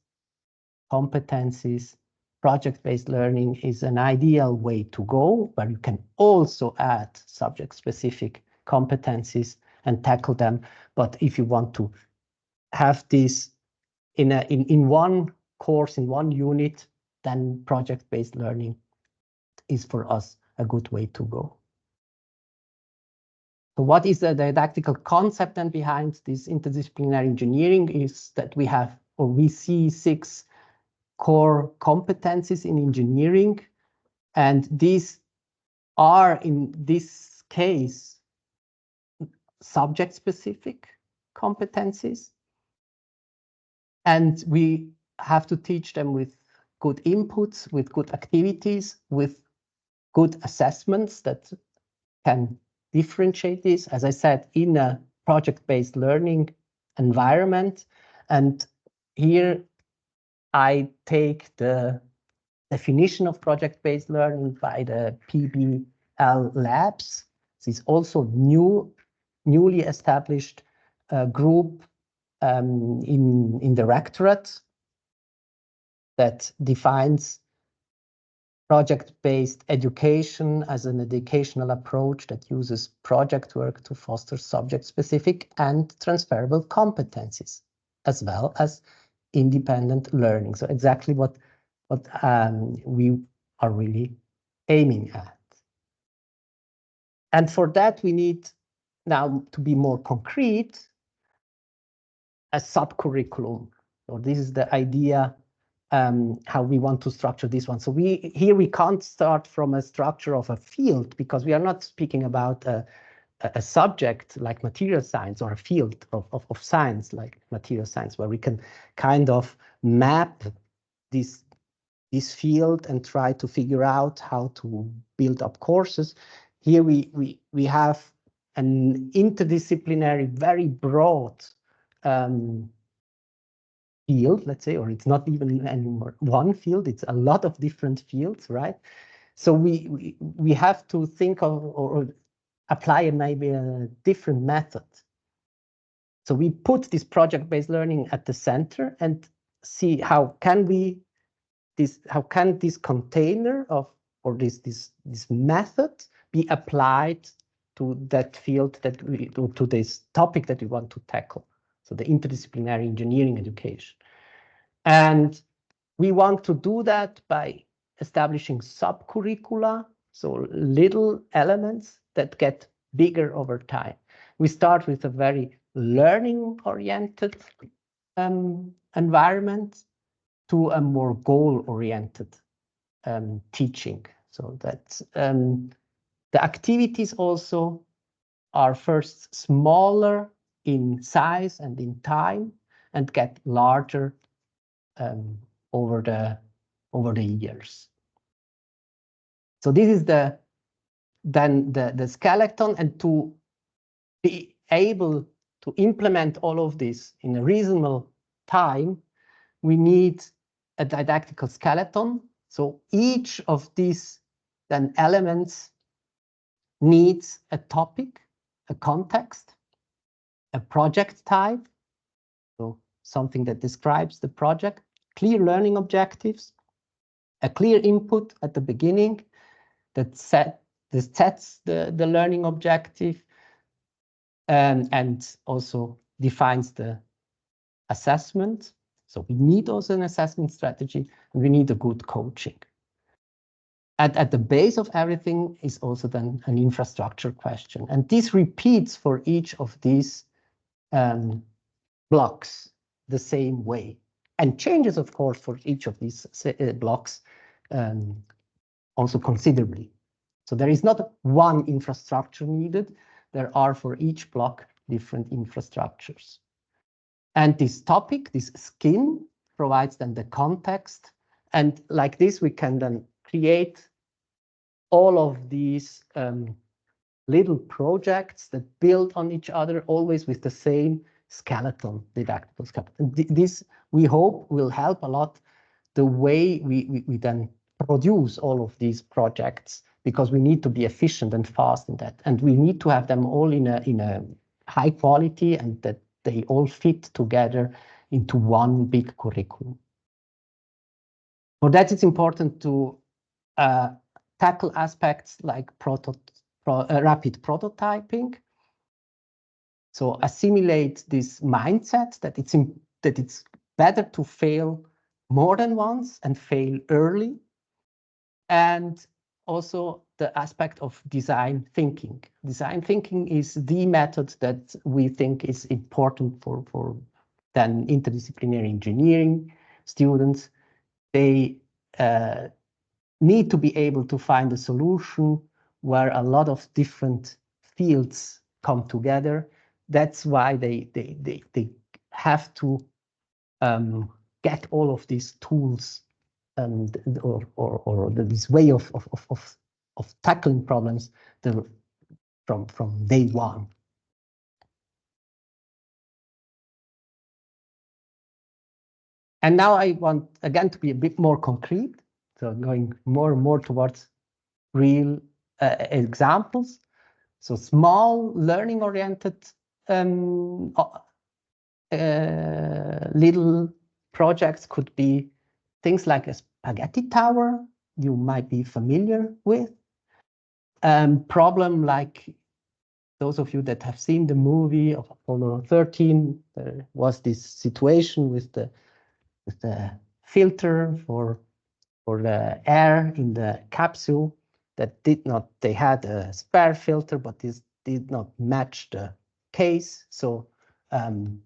competencies, project-based learning is an ideal way to go, where you can also add subject-specific competencies and tackle them. But if you want to have this in one course, in one unit, then project-based learning is for us a good way to go. So what is the didactical concept then behind this interdisciplinary engineering is that we see 6 core competencies in engineering, and these are in this case subject-specific competencies, and we have to teach them with good inputs, with good activities, with good assessments that can differentiate this, as I said, in a project-based learning environment. And here I take the definition of project-based learning by the PBL Labs. This is also newly established group in the rectorate that defines project-based education as an educational approach that uses project work to foster subject-specific and transferable competencies, as well as independent learning. So exactly what we are really aiming at. And for that, we need now to be more concrete, a subcurriculum. So this is the idea how we want to structure this one. So here we can't start from a structure of a field, because we are not speaking about a subject like material science or a field of science like material science, where we can kind of map this field and try to figure out how to build up courses. Here we have an interdisciplinary, very broad field, let's say, or it's not even anymore one field, it's a lot of different fields, right? So we have to think of or apply maybe a different method. So we put this project-based learning at the center and see how can this container of, or this method be applied to that field to this topic that we want to tackle. So the interdisciplinary engineering education. And we want to do that by establishing subcurricula, so little elements that get bigger over time. We start with a very learning-oriented environment to a more goal-oriented teaching. So that the activities also are first smaller in size and in time and get larger over the years. So this is the skeleton, and to be able to implement all of this in a reasonable time, we need a didactical skeleton. So each of these then elements needs a topic, a context, a project type, so something that describes the project, clear learning objectives, a clear input at the beginning that sets the learning objective, and also defines the assessment. So we need also an assessment strategy, and we need a good coaching. At the base of everything is also then an infrastructure question. And this repeats for each of these blocks the same way, and changes, of course, for each of these blocks also considerably. So there is not one infrastructure needed. There are for each block different infrastructures. And this topic, this skin, provides then the context. And like this, we can then create all of these little projects that build on each other, always with the same skeleton, didactical skeleton. This, we hope, will help a lot the way we then produce all of these projects, because we need to be efficient and fast in that. And we need to have them all in a high quality, and that they all fit together into one big curriculum. For that, it's important to tackle aspects like rapid prototyping. So assimilate this mindset that it's better to fail more than once and fail early. And also the aspect of design thinking. Design thinking is the method that we think is important for then interdisciplinary engineering students. They need to be able to find a solution where a lot of different fields come together. That's why they have to get all of these tools and or this way of tackling problems from day one. And now I want again to be a bit more concrete, so going more and more towards real examples. So small learning-oriented little projects could be things like a spaghetti tower you might be familiar with. Problem like those of you that have seen the movie of Apollo 13, there was this situation with the filter for the air in the capsule that they had a spare filter, but this did not match the case. So the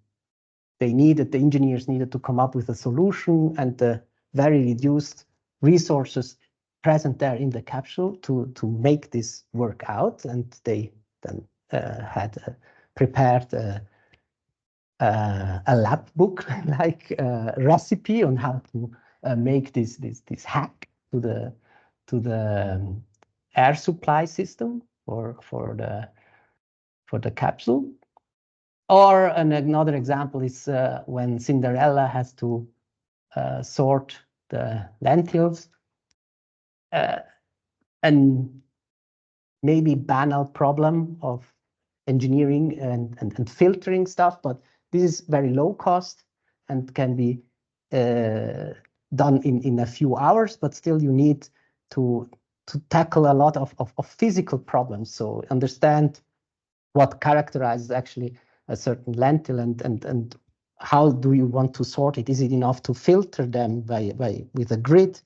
engineers needed to come up with a solution, and the very reduced resources present there in the capsule to make this work out. And they then had prepared a lab book like recipe on how to make this hack to the air supply system for the capsule. Or another example is when Cinderella has to sort the lentils, and maybe banal problem of engineering and filtering stuff, but this is very low cost and can be done in a few hours, but still you need to tackle a lot of physical problems. So understand what characterizes actually a certain lentil and how do you want to sort it? Is it enough to filter them with a grid,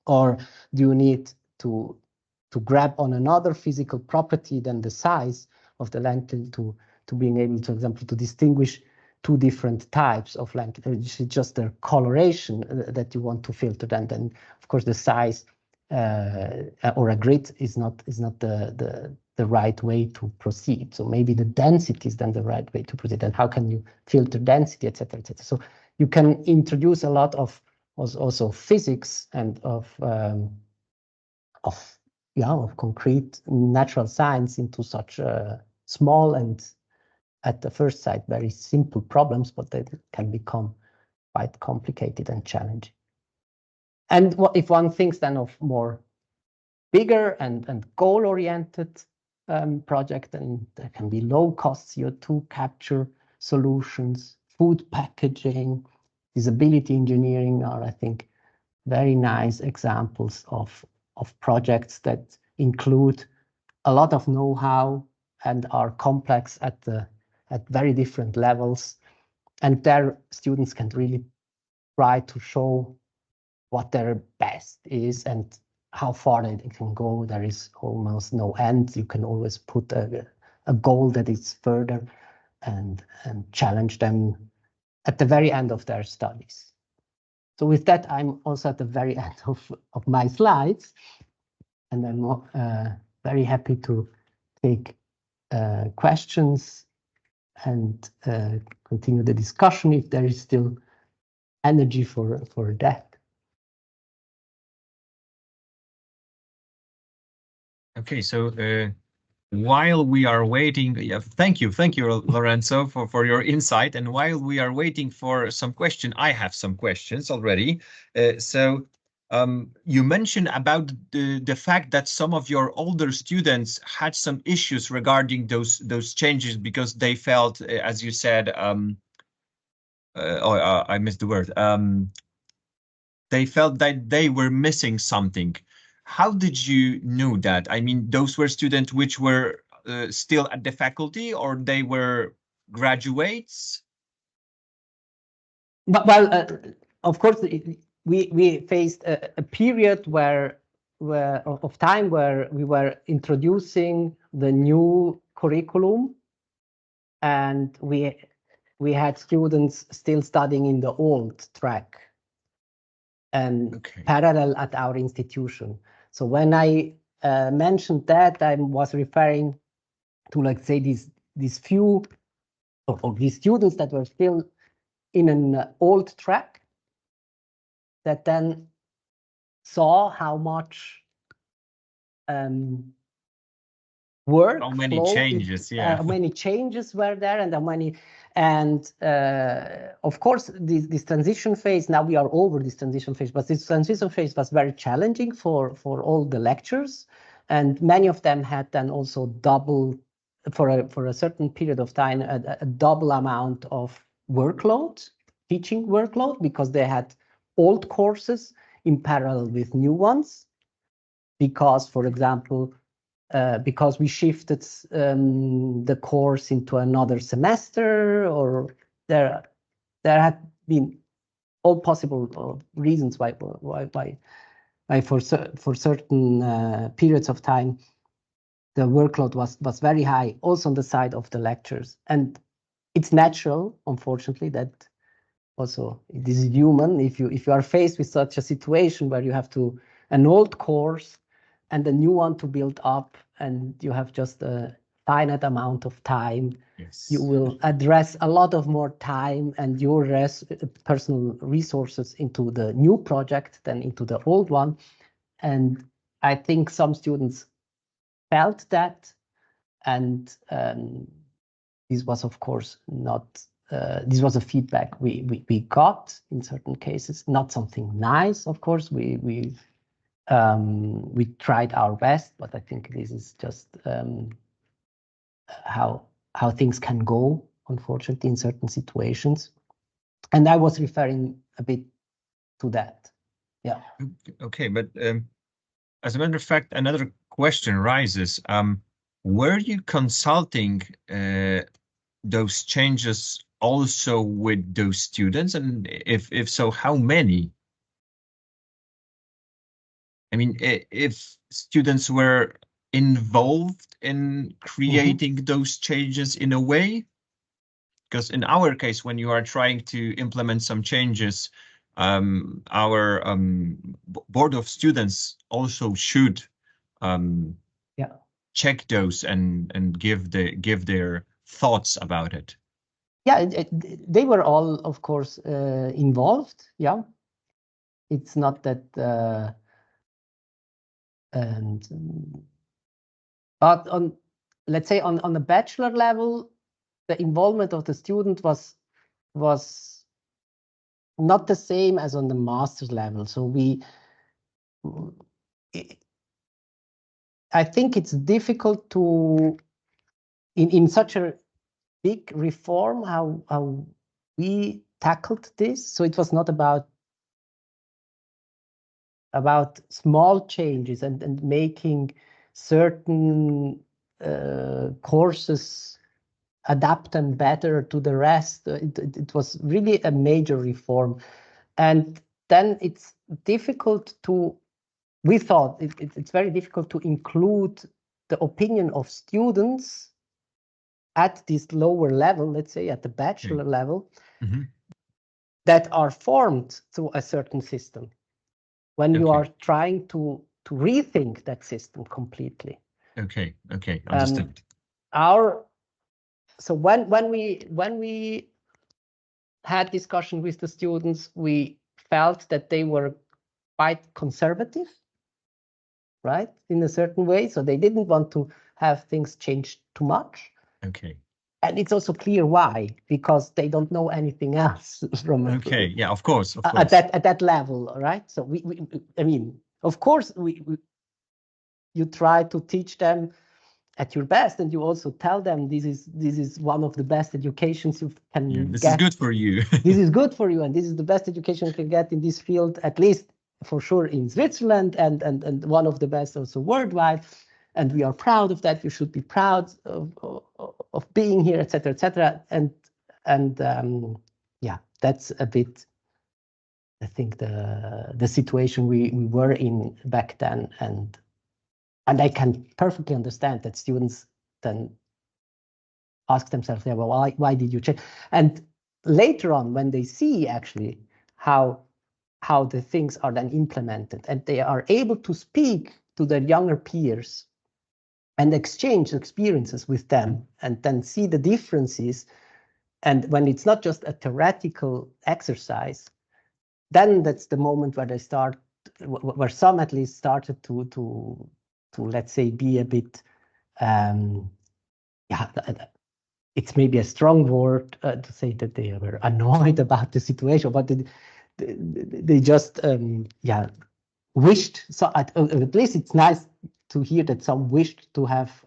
or do you need to grab on another physical property than the size of the lentil to being able to, for example, to distinguish two different types of lentil? It's just their coloration that you want to filter. And then, of course, the size or a grid is not the right way to proceed. So maybe the density is then the right way to proceed. And how can you filter density, etc., etc. So you can introduce a lot of also physics and of concrete natural science into such small and at the first sight very simple problems, but they can become quite complicated and challenging. And if one thinks then of more bigger and goal-oriented project, then there can be low-cost CO2 capture solutions, food packaging, disability engineering are, I think, very nice examples of projects that include a lot of know-how and are complex at very different levels. And there students can really try to show what their best is and how far they can go. There is almost no end. You can always put a goal that is further and challenge them at the very end of their studies. So with that, I'm also at the very end of my slides, and I'm very happy to take questions and continue the discussion if there is still energy for that. Okay, so while we are waiting, thank you, Lorenzo, for your insight. And while we are waiting for some question, I have some questions already. You mentioned about the fact that some of your older students had some issues regarding those changes because they felt, as you said, I missed the word. They felt that they were missing something. How did you know that? I mean, those were students which were still at the faculty, or they were graduates? But well, of course, we faced a period where of time where we were introducing the new curriculum, and we had students still studying in the old track and parallel at our institution. So when I mentioned that, I was referring to, let's say, these few of these students that were still in an old track, that then saw how much work, how many changes, how many changes were there, and how many, and of course this transition phase. Now we are over this transition phase, but this transition phase was very challenging for all the lectures, and many of them had then also double for a certain period of time a double amount of workload, teaching workload, because they had old courses in parallel with new ones, because, for example, because we shifted the course into another semester, or there had been all possible reasons why for certain periods of time the workload was very high, also on the side of the lectures. And it's natural, unfortunately, that also this is human. If you are faced with such a situation where you have an old course and a new one to build up, and you have just a finite amount of time, you will address a lot of more time and your personal resources into the new project than into the old one. And I think some students felt that, and this was, of course, not. This was a feedback we got in certain cases. Not something nice, of course. We tried our best, but I think this is just how things can go, unfortunately, in certain situations. And I was referring a bit to that. Yeah. Okay, but as a matter of fact, another question arises. Were you consulting those changes also with those students? And if so, how many? I mean, if students were involved in creating those changes in a way, because in our case, when you are trying to implement some changes, our board of students also should check those and give their thoughts about it. Yeah, they were all, of course, involved. Yeah, it's not that. But let's say on the bachelor level, the involvement of the student was not the same as on the master's level. So I think it's difficult to in such a big reform how we tackled this. So it was not about small changes and making certain courses adapt them better to the rest. It was really a major reform. And then it's difficult we thought it's very difficult to include the opinion of students at this lower level, let's say at the bachelor level, that are formed through a certain system, when you are trying to rethink that system completely. Okay, understood. So when we had discussion with the students, we felt that they were quite conservative, right, in a certain way. So they didn't want to have things changed too much. Okay. And it's also clear why, because they don't know anything else from. Okay, yeah, of course. At that level, right? So I mean, of course, you try to teach them at your best, and you also tell them this is one of the best educations you can get. This is good for you. This is good for you, and this is the best education you can get in this field, at least for sure in Switzerland, and one of the best also worldwide. and we are proud of that. You should be proud of being here, etc., etc. And yeah, that's a bit, I think, the situation we were in back then, and I can perfectly understand that students then ask themselves, yeah, well, why did you change? And later on, when they see actually how the things are then implemented, and they are able to speak to their younger peers and exchange experiences with them, and then see the differences, and when it's not just a theoretical exercise, then that's the moment where they start, where some at least started to let's say be a bit, yeah, it's maybe a strong word to say that they were annoyed about the situation, but they just yeah, wished. So at least it's nice to hear that some wished to have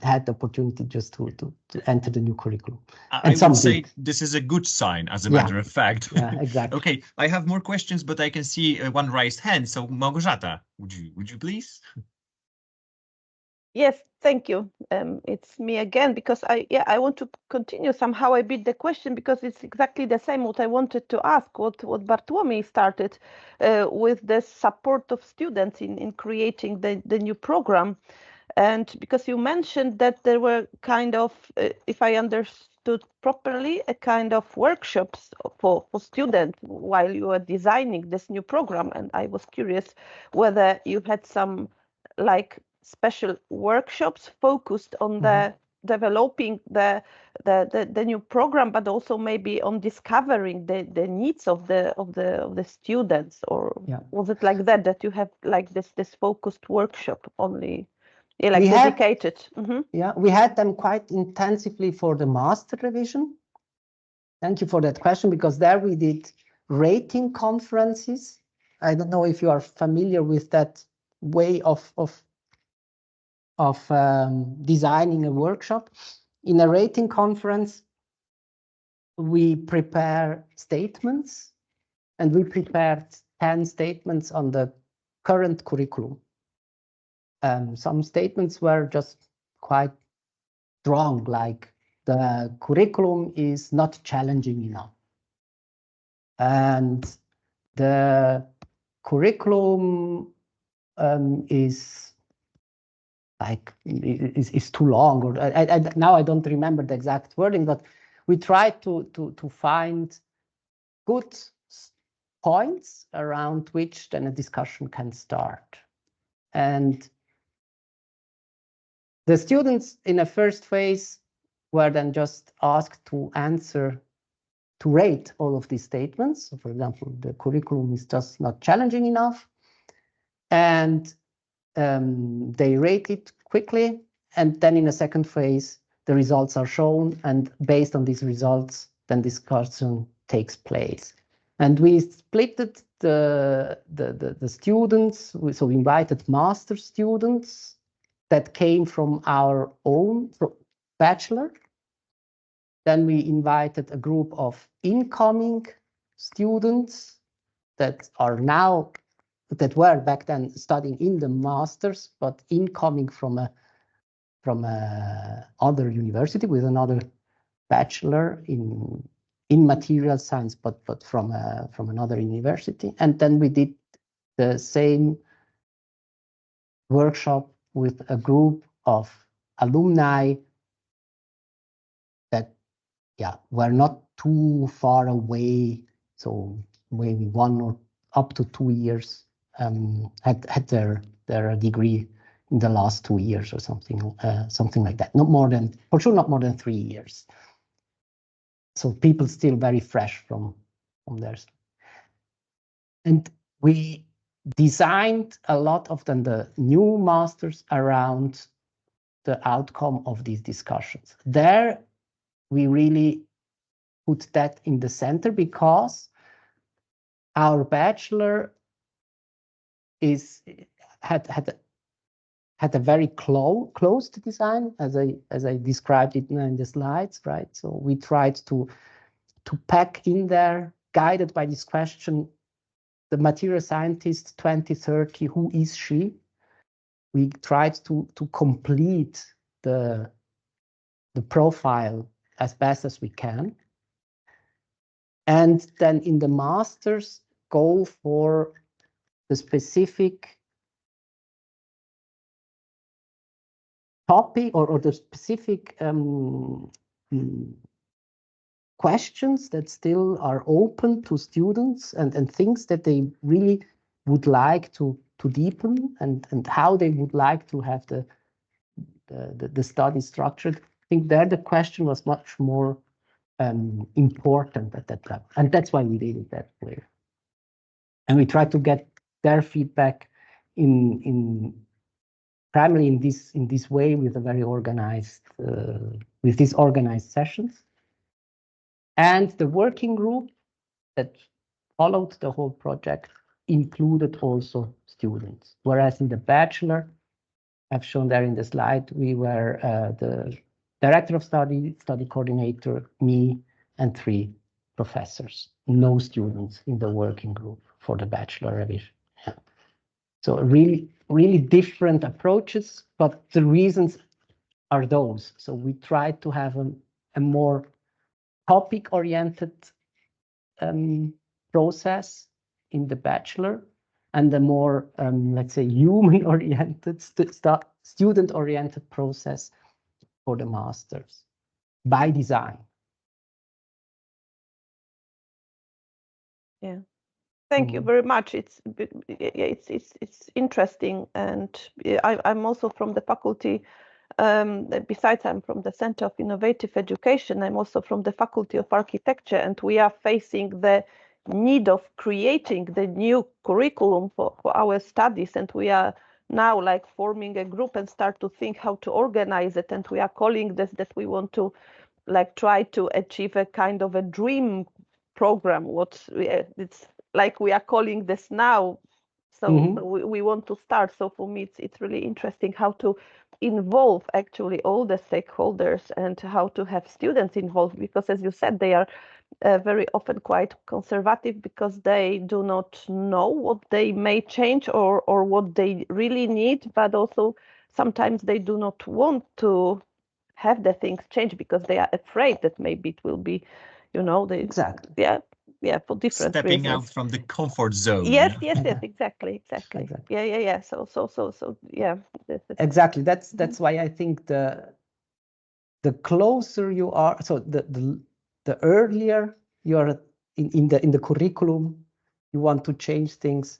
had the opportunity just to enter the new curriculum. I would say this is a good sign, as a matter of fact. Yeah, exactly. Okay, I have more questions, but I can see one raised hand. So Małgorzata, would you please? Yes, thank you. It's me again, because I want to continue somehow a bit the question, because it's exactly the same what I wanted to ask, what Bartłomiej started with the support of students in creating the new program. And because you mentioned that there were kind of, if I understood properly, a kind of workshops for students while you were designing this new program. And I was curious whether you had some like special workshops focused on the developing the new program, but also maybe on discovering the needs of the students, or was it like that you have like this focused workshop only? Yeah, like dedicated. Yeah, we had them quite intensively for the master revision. Thank you for that question, because there we did rating conferences. I don't know if you are familiar with that way of designing a workshop. In a rating conference, we prepare statements, and we prepared 10 statements on the current curriculum. Some statements were just quite strong, like the curriculum is not challenging enough, and the curriculum is like is too long, or now I don't remember the exact wording, but we tried to find good points around which then a discussion can start. And the students in a first phase were then just asked to rate all of these statements. So for example, the curriculum is just not challenging enough, and they rate it quickly. And then in a second phase, the results are shown, and based on these results, then discussion takes place. And we split the students. So we invited master students that came from our own bachelor. Then we invited a group of incoming students that were back then studying in the masters, but incoming from a other university with another bachelor in material science, but from another university. And then we did the same workshop with a group of alumni that were not too far away, so maybe 1 or up to 2 years, had their degree in the last 2 years or something like that. For sure not more than 3 years. So people still very fresh from theirs. And we designed a lot of the new masters around the outcome of these discussions. There we really put that in the center, because our bachelor had a very closed design, as I described it in the slides, right? So we tried to pack in there, guided by this question, the material scientist 2030, who is she? we tried to complete the profile as best as we can. And then in the masters, go for the specific topic or the specific questions that still are open to students and things that they really would like to deepen and how they would like to have the study structured. I think there the question was much more important at that time, and that's why we did it that way. And we tried to get their feedback primarily in this way with a very organized with these organized sessions. And the working group that followed the whole project included also students, whereas in the bachelor, I've shown there in the slide, we were the director of study coordinator, me, and 3 professors. No students in the working group for the bachelor revision. Yeah. So really, really different approaches, but the reasons are those. So we tried to have a more topic-oriented process in the bachelor and a more, let's say, human-oriented, student-oriented process for the masters by design. Yeah, thank you very much. It's interesting, and I'm also from the faculty. Besides, I'm from the Center of Innovative Education. I'm also from the Faculty of Architecture, and we are facing the need of creating the new curriculum for our studies, and we are now like forming a group and start to think how to organize it, and we are calling this that we want to like try to achieve a kind of a dream program. It's like we are calling this now, so we want to start. So for me it's really interesting how to involve actually all the stakeholders and how to have students involved, because as you said, they are very often quite conservative because they do not know what they may change or what they really need, but also sometimes they do not want to have the things change because they are afraid that maybe it will be, exactly. Yeah, for different stepping reasons. out from the comfort zone. Yes, exactly. Yeah. So yeah. Exactly. That's why I think the closer you are, so the earlier you are in the curriculum, you want to change things,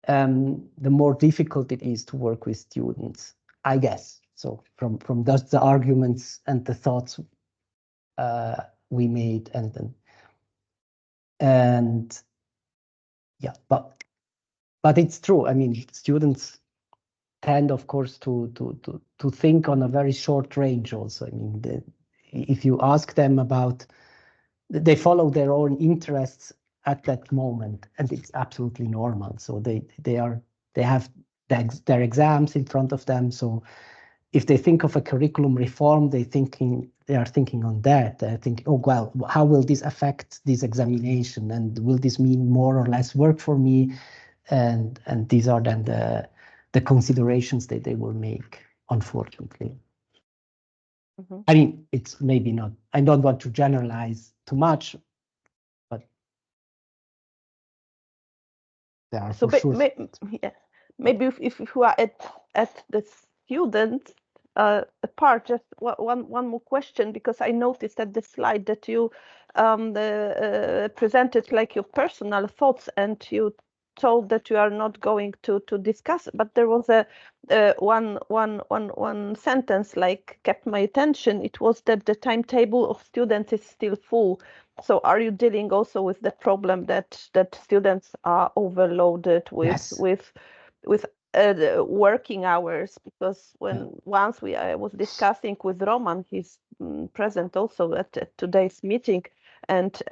the more difficult it is to work with students, I guess. So from the arguments and the thoughts we made and yeah, but it's true. I mean, students tend, of course, to think on a very short range also. I mean, if you ask them about, they follow their own interests at that moment, and it's absolutely normal. So they have their exams in front of them. So if they think of a curriculum reform, they are thinking on that. They think, oh well, how will this affect this examination, and will this mean more or less work for me? And these are then the considerations that they will make, unfortunately. I mean, it's maybe not, I don't want to generalize too much, but there are so for sure. Maybe if you are at the student part, just one more question, because I noticed at the slide that you presented like your personal thoughts, and you told that you are not going to discuss, but there was a one sentence like kept my attention. It was that the timetable of students is still full. So are you dealing also with the problem that students are overloaded with the working hours? Because once I was discussing with Roman, he's present also at today's meeting, and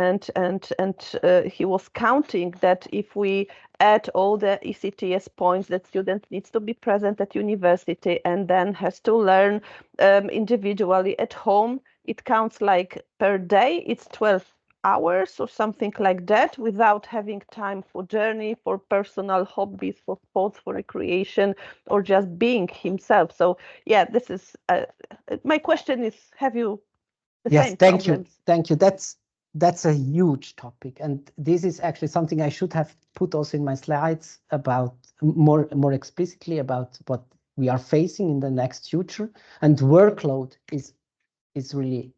he was counting that if we add all the ECTS points, that student needs to be present at university and then has to learn individually at home, it counts like per day, it's 12 hours or something like that, without having time for journey, for personal hobbies, for sports, for recreation, or just being himself. So yeah, this is my question is, have you the same problems? Thank you. That's a huge topic, and this is actually something I should have put also in my slides about more explicitly about what we are facing in the next future. And workload is really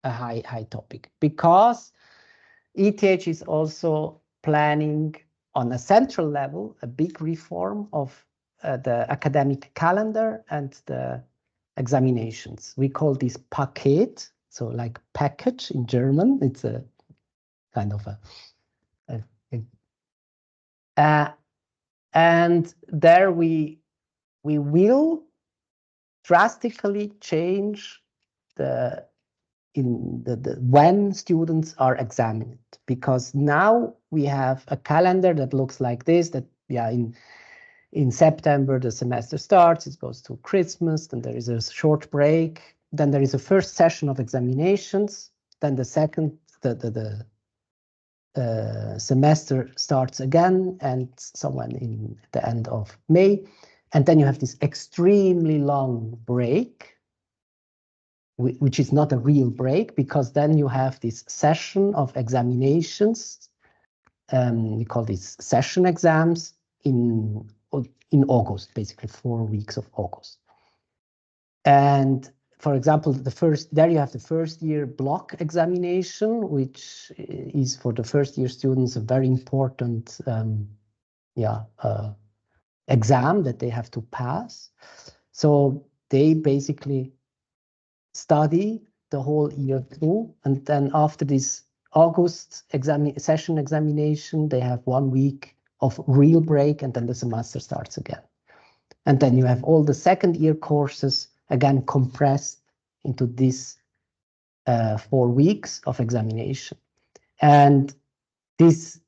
a high topic, because ETH is also planning on a central level a big reform of the academic calendar and the examinations. We call this Paket, so like package in German. It's a kind of and there we will drastically change the when students are examined, because now we have a calendar that looks like this, that in September the semester starts, it goes to Christmas, then there is a short break, then there is a first session of examinations, then the second semester starts again, and somewhere in the end of May, and then you have this extremely long break, which is not a real break, because then you have this session of examinations. We call these session exams in August, basically 4 weeks of August. And for example, there you have the first year block examination, which is for the first year students a very important exam that they have to pass. So they basically study the whole year through, and then after this August session examination, they have 1 week of real break, and then the semester starts again. And then you have all the second year courses again compressed into this 4 weeks of examination. And this,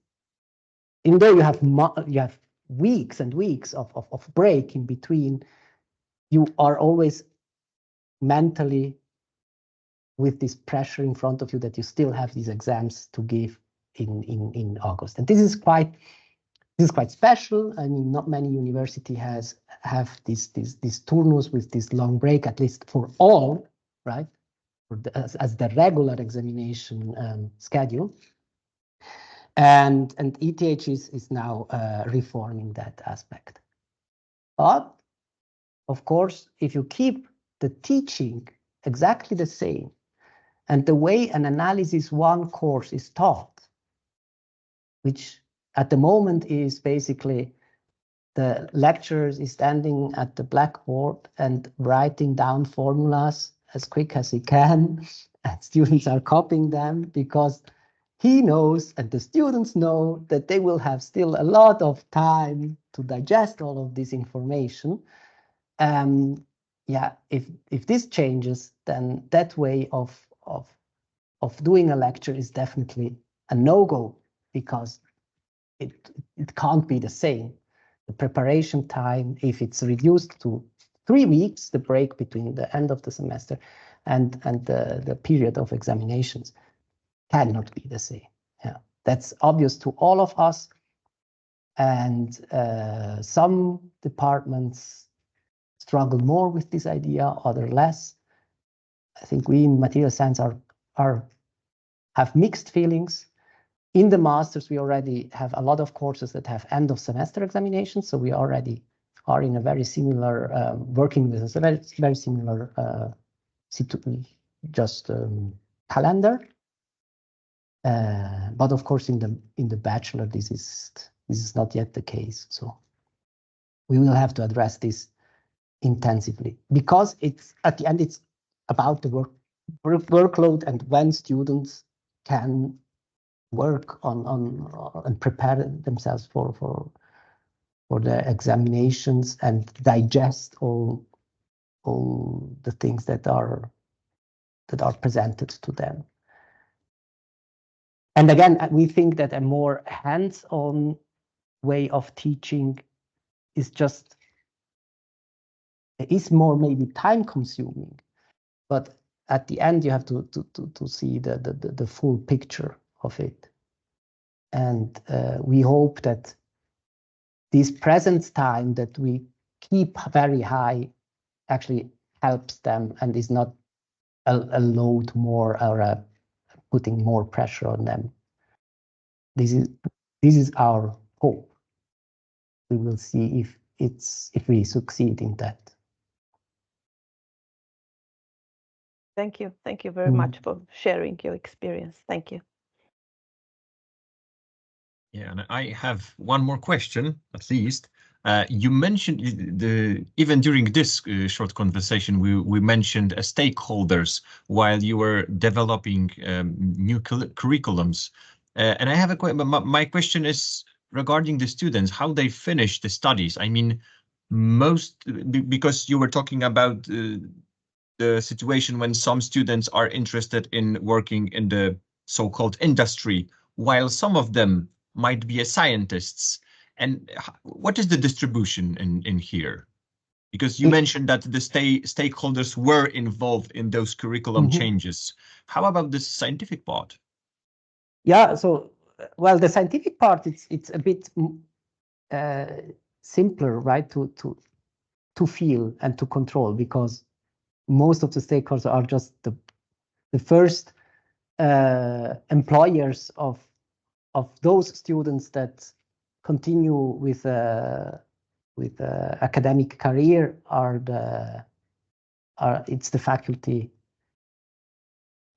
even though you have weeks and weeks of break in between, you are always mentally with this pressure in front of you that you still have these exams to give in August. And this is quite special. I mean, not many universities have this turnus with this long break, at least for all, right? As the regular examination schedule. And ETH is now reforming that aspect. But of course, if you keep the teaching exactly the same, and the way an analysis 1 course is taught, which at the moment is basically the lecturer is standing at the blackboard and writing down formulas as quick as he can, and students are copying them because he knows and the students know that they will have still a lot of time to digest all of this information. If this changes, then that way of doing a lecture is definitely a no-go, because it can't be the same. The preparation time, if it's reduced to 3 weeks, the break between the end of the semester and the period of examinations, cannot be the same. Yeah, that's obvious to all of us. And some departments struggle more with this idea, other less. I think we in material science have mixed feelings. In the masters, we already have a lot of courses that have end of semester examinations, so we already are in a very similar working with a very similar calendar. But of course, in the bachelor, this is not yet the case. So we will have to address this intensively, because it's at the end it's about the workload and when students can work on and prepare themselves for the examinations and digest all the things that are presented to them. And again, we think that a more hands-on way of teaching is more maybe time-consuming, but at the end you have to see the full picture. of it. And we hope that this presence time that we keep very high actually helps them and is not a load more or putting more pressure on them. This is our hope. We will see if we succeed in that. Thank you. Thank you very much for sharing your experience. Thank you. Yeah, and I have one more question, at least. You mentioned even during this short conversation, we mentioned stakeholders while you were developing new curriculums. And I have my question is regarding the students, how they finish the studies. I mean, because you were talking about the situation when some students are interested in working in the so-called industry, while some of them might be scientists. And what is the distribution in here? Because you mentioned that the stakeholders were involved in those curriculum changes. How about the scientific part? Yeah, so, well, the scientific part, it's a bit simpler, right, to feel and to control, because most of the stakeholders are just the first employers of those students that continue with academic career it's the faculty,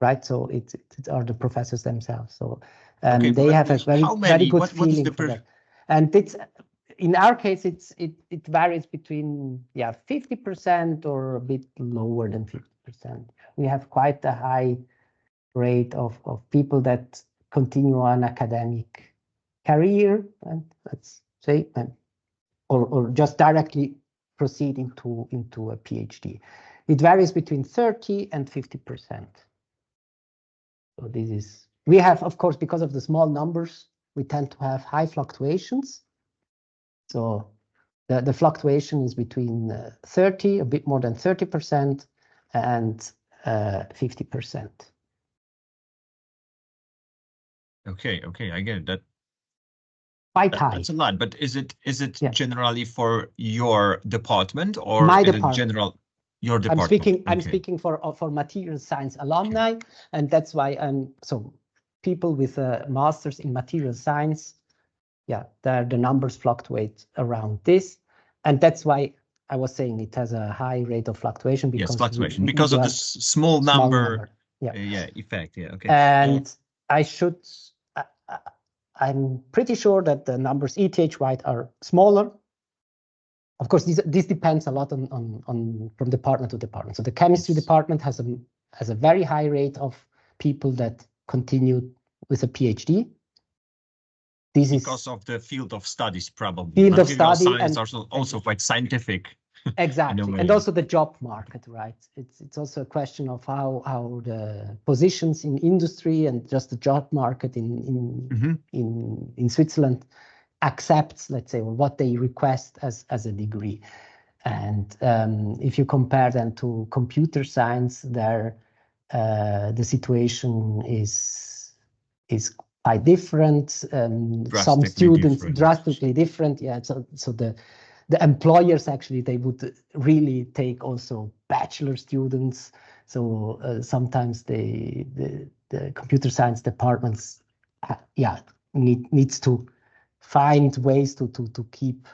right? So it are the professors themselves. So Okay, they have a very good feeling for that. And it's in our case, it varies between 50% or a bit lower than 50%. We have quite a high rate of people that continue an academic career, and let's say, or just directly proceed into a PhD. It varies between 30 and 50%. So this is, we have, of course, because of the small numbers, we tend to have high fluctuations. So the fluctuation is between 30, a bit more than 30%, and 50%. Okay, I get that. Quite high. That's a lot, but is it generally for your department, or my is department? It general your department? I'm speaking for material science alumni, and that's why so people with a master's in material science, the numbers fluctuate around this, and that's why I was saying it has a high rate of fluctuation, because fluctuation because of the small number. Effect. Yeah, okay. And I'm pretty sure that the numbers ETH-wide are smaller. Of course, this depends a lot on from department to department. So the chemistry department has a very high rate of people that continue with a PhD. This because is of the field of studies, probably. Field of study, science and also quite scientific. Exactly, and also the job market, right? It's also a question of how the positions in industry and just the job market in Switzerland accepts, let's say, what they request as a degree. And if you compare them to computer science, there the situation is quite different. Some students drastically different. Yeah, so the employers actually, they would really take also bachelor students. So sometimes the computer science departments needs to find ways to keep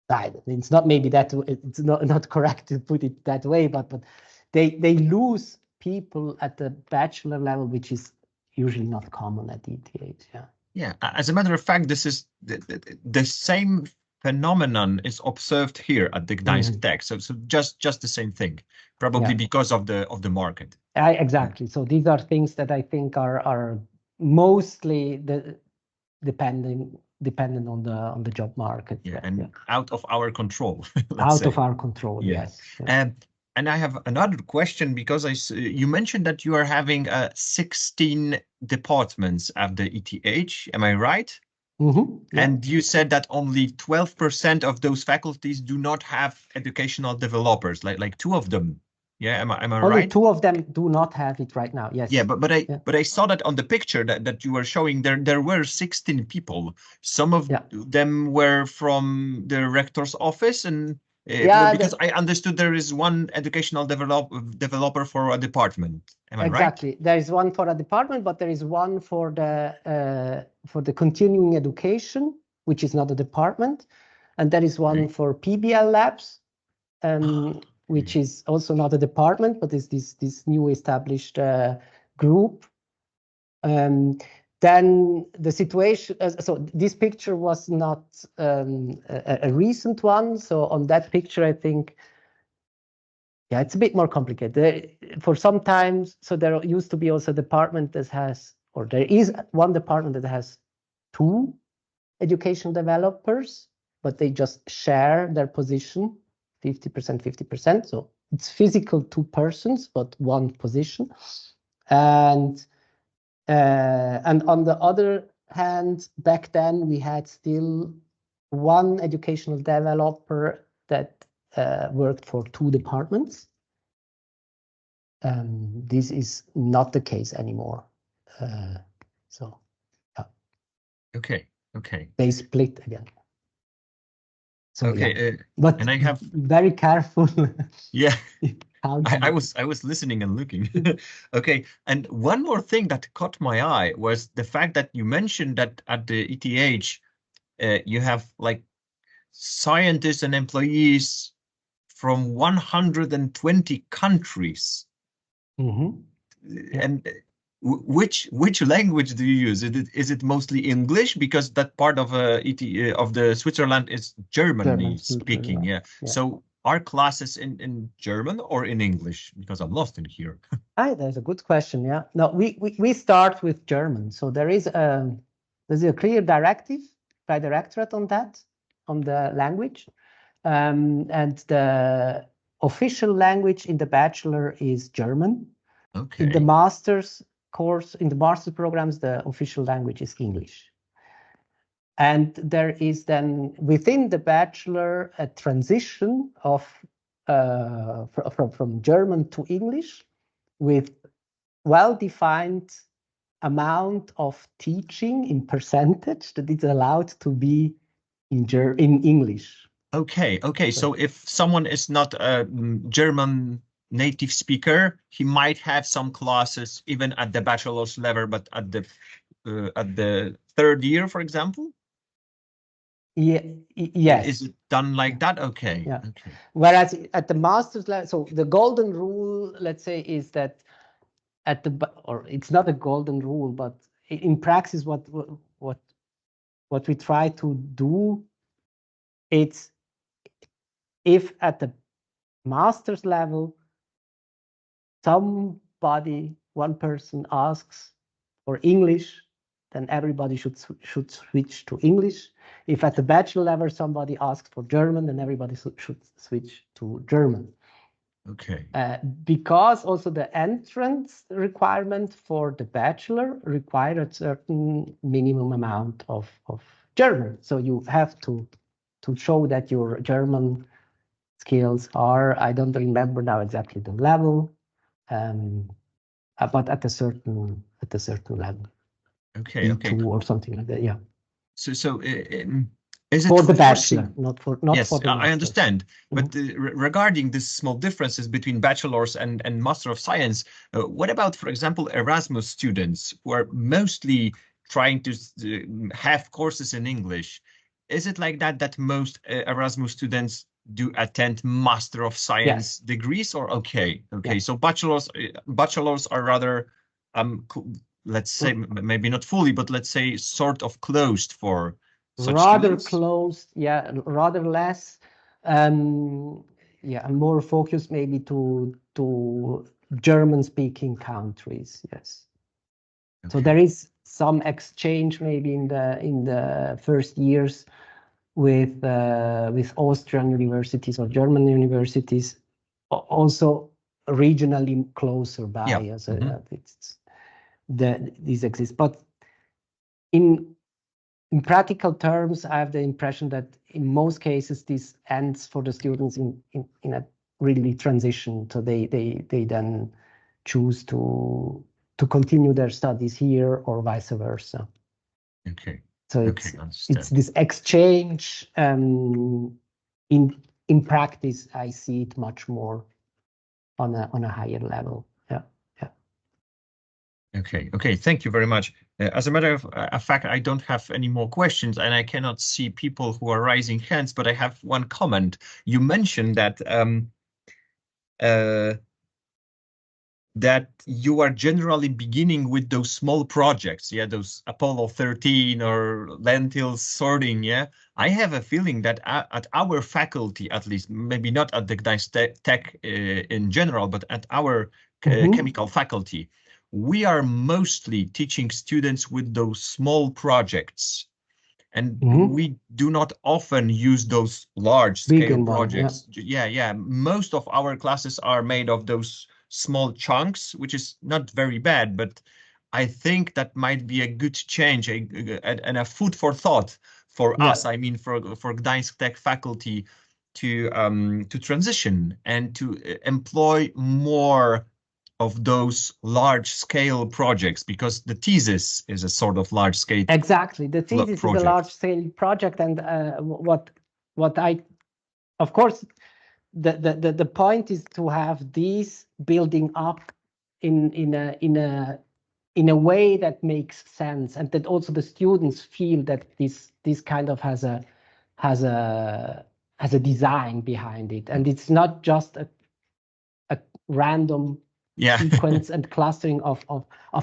that. It's not maybe that it's not correct to put it that way, but they lose people at the bachelor level, which is usually not common at ETH. Yeah, as a matter of fact, this is the same phenomenon is observed here at the Gdańsk Tech. So just the same thing, probably because of the market. Exactly. So these are things that I think are mostly dependent on the job market. Out of our control. Out of our control, yes. And I have another question, because you mentioned that you are having 16 departments at the ETH. Am I right? And you said that only 12% of those faculties do not have educational developers, like two of them Yeah, am I Only right? 2 of them do not have it right now. Yes. Yeah, but I saw that on the picture that you were showing. There were 16 people. Some of them were from the rector's office, and because I understood there is one educational developer for a department. Am I right? Exactly. There is one for a department, but there is one for the continuing education, which is not a department, and there is one for PBL labs, which is also not a department, but is this new established group. Then the situation. So this picture was not a recent one. So on that picture, I think. Yeah, it's a bit more complicated. For sometimes, so there used to be also a department that has, or there is one department that has 2 education developers, but they just share their position, 50%, 50%. So it's physical 2 persons, but 1 position. And on the other hand, back then we had still 1 educational developer that worked for 2 departments. This is not the case anymore. So, yeah. Okay. They split again. So, okay, yeah. But and I have very careful. Yeah. I was listening and looking. Okay, and one more thing that caught my eye was the fact that you mentioned that at the ETH you have like scientists and employees from 120 countries. And which language do you use? Is it mostly English, because that part of of the Switzerland is German speaking? Yeah. So are classes in German or in English? Because I'm lost in here. That's a good question. Yeah. No, we start with German. So there's a clear directive by the rectorate on that, on the language, and the official language in the bachelor is German. Okay. In the master's course, in the master's programs, the official language is English. And there is then within the bachelor a transition of from German to English with well-defined amount of teaching in percentage that is allowed to be in English. Okay. So if someone is not a German native speaker, he might have some classes even at the bachelor's level, but at the 3rd year, for example. Yeah. Yes. Is it done like that? Okay. Yeah. Okay. Whereas at the master's level, so the golden rule, let's say, is that or it's not a golden rule, but in practice, what we try to do, it's if at the master's level, one person asks for English, then everybody should switch to English. If at the bachelor level somebody asks for German, then everybody should switch to German. Okay. Because also the entrance requirement for the bachelor require a certain minimum amount of German. So you have to show that your German skills are, I don't remember now exactly the level, but at a certain level. Okay. B2 or something like that. Yeah. So is it for the bachelor, not for the master? I understand. But regarding these small differences between bachelors and Master of Science, what about, for example, Erasmus students who are mostly trying to have courses in English? Is it like that most Erasmus students do attend Master of Science degrees, or okay? So bachelors are rather let's say maybe not fully, but let's say sort of closed for such rather students? Closed, rather less, and more focused maybe to German-speaking countries. Yes. Okay. So there is some exchange maybe in the first years with Austrian universities or German universities, also regionally closer by. These exist, but in practical terms, I have the impression that in most cases this ends for the students in a really transition. So they then choose to continue their studies here or vice versa. Okay. So Okay, it's this exchange. In practice, I see it much more on a higher level. Yeah. Okay. Thank you very much. As a matter of fact, I don't have any more questions, and I cannot see people who are raising hands. But I have one comment. You mentioned that that you are generally beginning with those small projects, yeah, those Apollo 13 or lentils sorting, yeah. I have a feeling that at our faculty, at least, maybe not at the Gdańsk Tech in general, but at our chemical faculty, we are mostly teaching students with those small projects. And we do not often use those large scale projects. Yeah. Most of our classes are made of those small chunks, which is not very bad, but I think that might be a good change and a food for thought for us. I mean, for Gdańsk Tech faculty to transition and to employ more of those large-scale projects, because the thesis is a sort of large-scale. Exactly, the thesis is a large-scale project, and what I, of course, the point is to have these building up in a way that makes sense, and that also the students feel that this kind of has a design behind it, and it's not just a random sequence and clustering of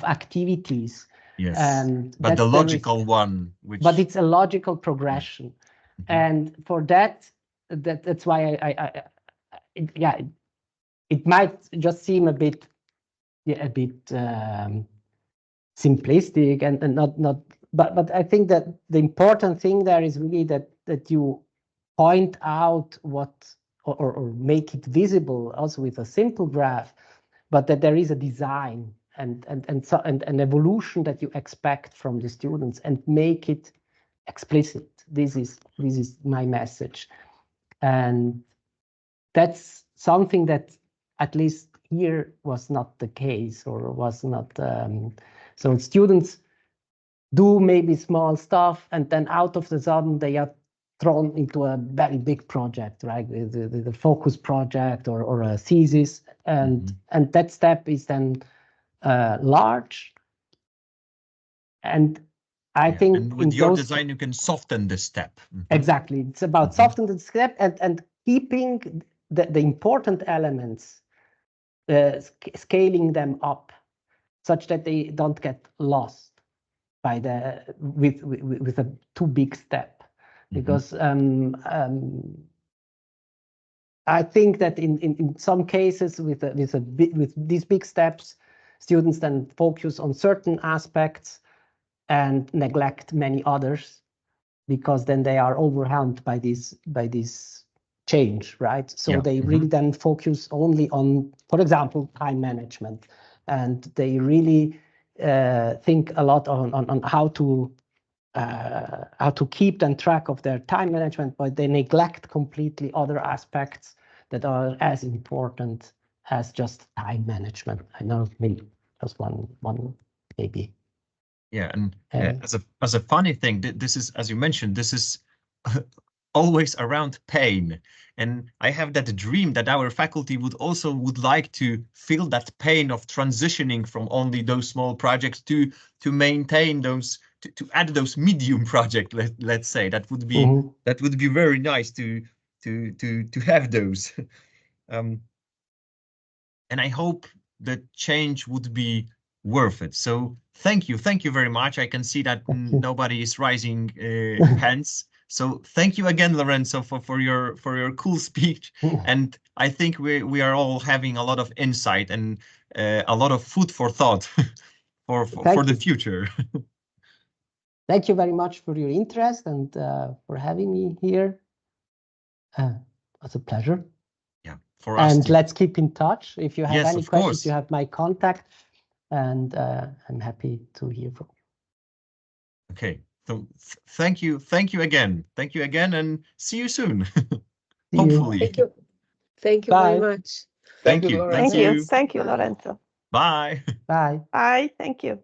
activities. Yes, and but the logical one, but it's a logical progression, and for that's why it might just seem a bit simplistic and not. But I think that the important thing there is really that you point out what or make it visible also with a simple graph, but that there is a design and an evolution that you expect from the students, and make it explicit. This is my message, and that's something that at least here was not the case, or was not. So students do maybe small stuff, and then out of the sudden they are thrown into a very big project, right? The focus project or a thesis, and that step is then large. And I think and with your design you can soften the step. Exactly, it's about softening the step and keeping the important elements, scaling them up, such that they don't get lost by with a too big step. Because I think that in some cases with these big steps, students then focus on certain aspects and neglect many others, because then they are overwhelmed by this change, right? So they really then focus only on, for example, time management, and they really think a lot on how to keep them track of their time management, but they neglect completely other aspects that are as important as just time management. I know, maybe just one maybe. Yeah, and as a funny thing, this is, as you mentioned, this is always around pain, and I have that dream that our faculty would like to feel that pain of transitioning from only those small projects to maintain those, to add those medium projects. Let's say that would be very nice to have those, and I hope the change would be worth it. So thank you very much. I can see that nobody is raising hands. So thank you again, Lorenzo, for your cool speech. And I think we are all having a lot of insight and a lot of food for thought for the future. Thank you very much for your interest and for having me here. It's a pleasure. Yeah, for us. And let's keep in touch. If you have any questions, course. You have my contact, and I'm happy to hear from you. Okay, so thank you again, and see you soon. Hopefully. Thank you. Thank you Bye. very much. Thank you. Lorenzo. Thank you. you. Thank you, Lorenzo. Bye. Bye. Bye. Thank you.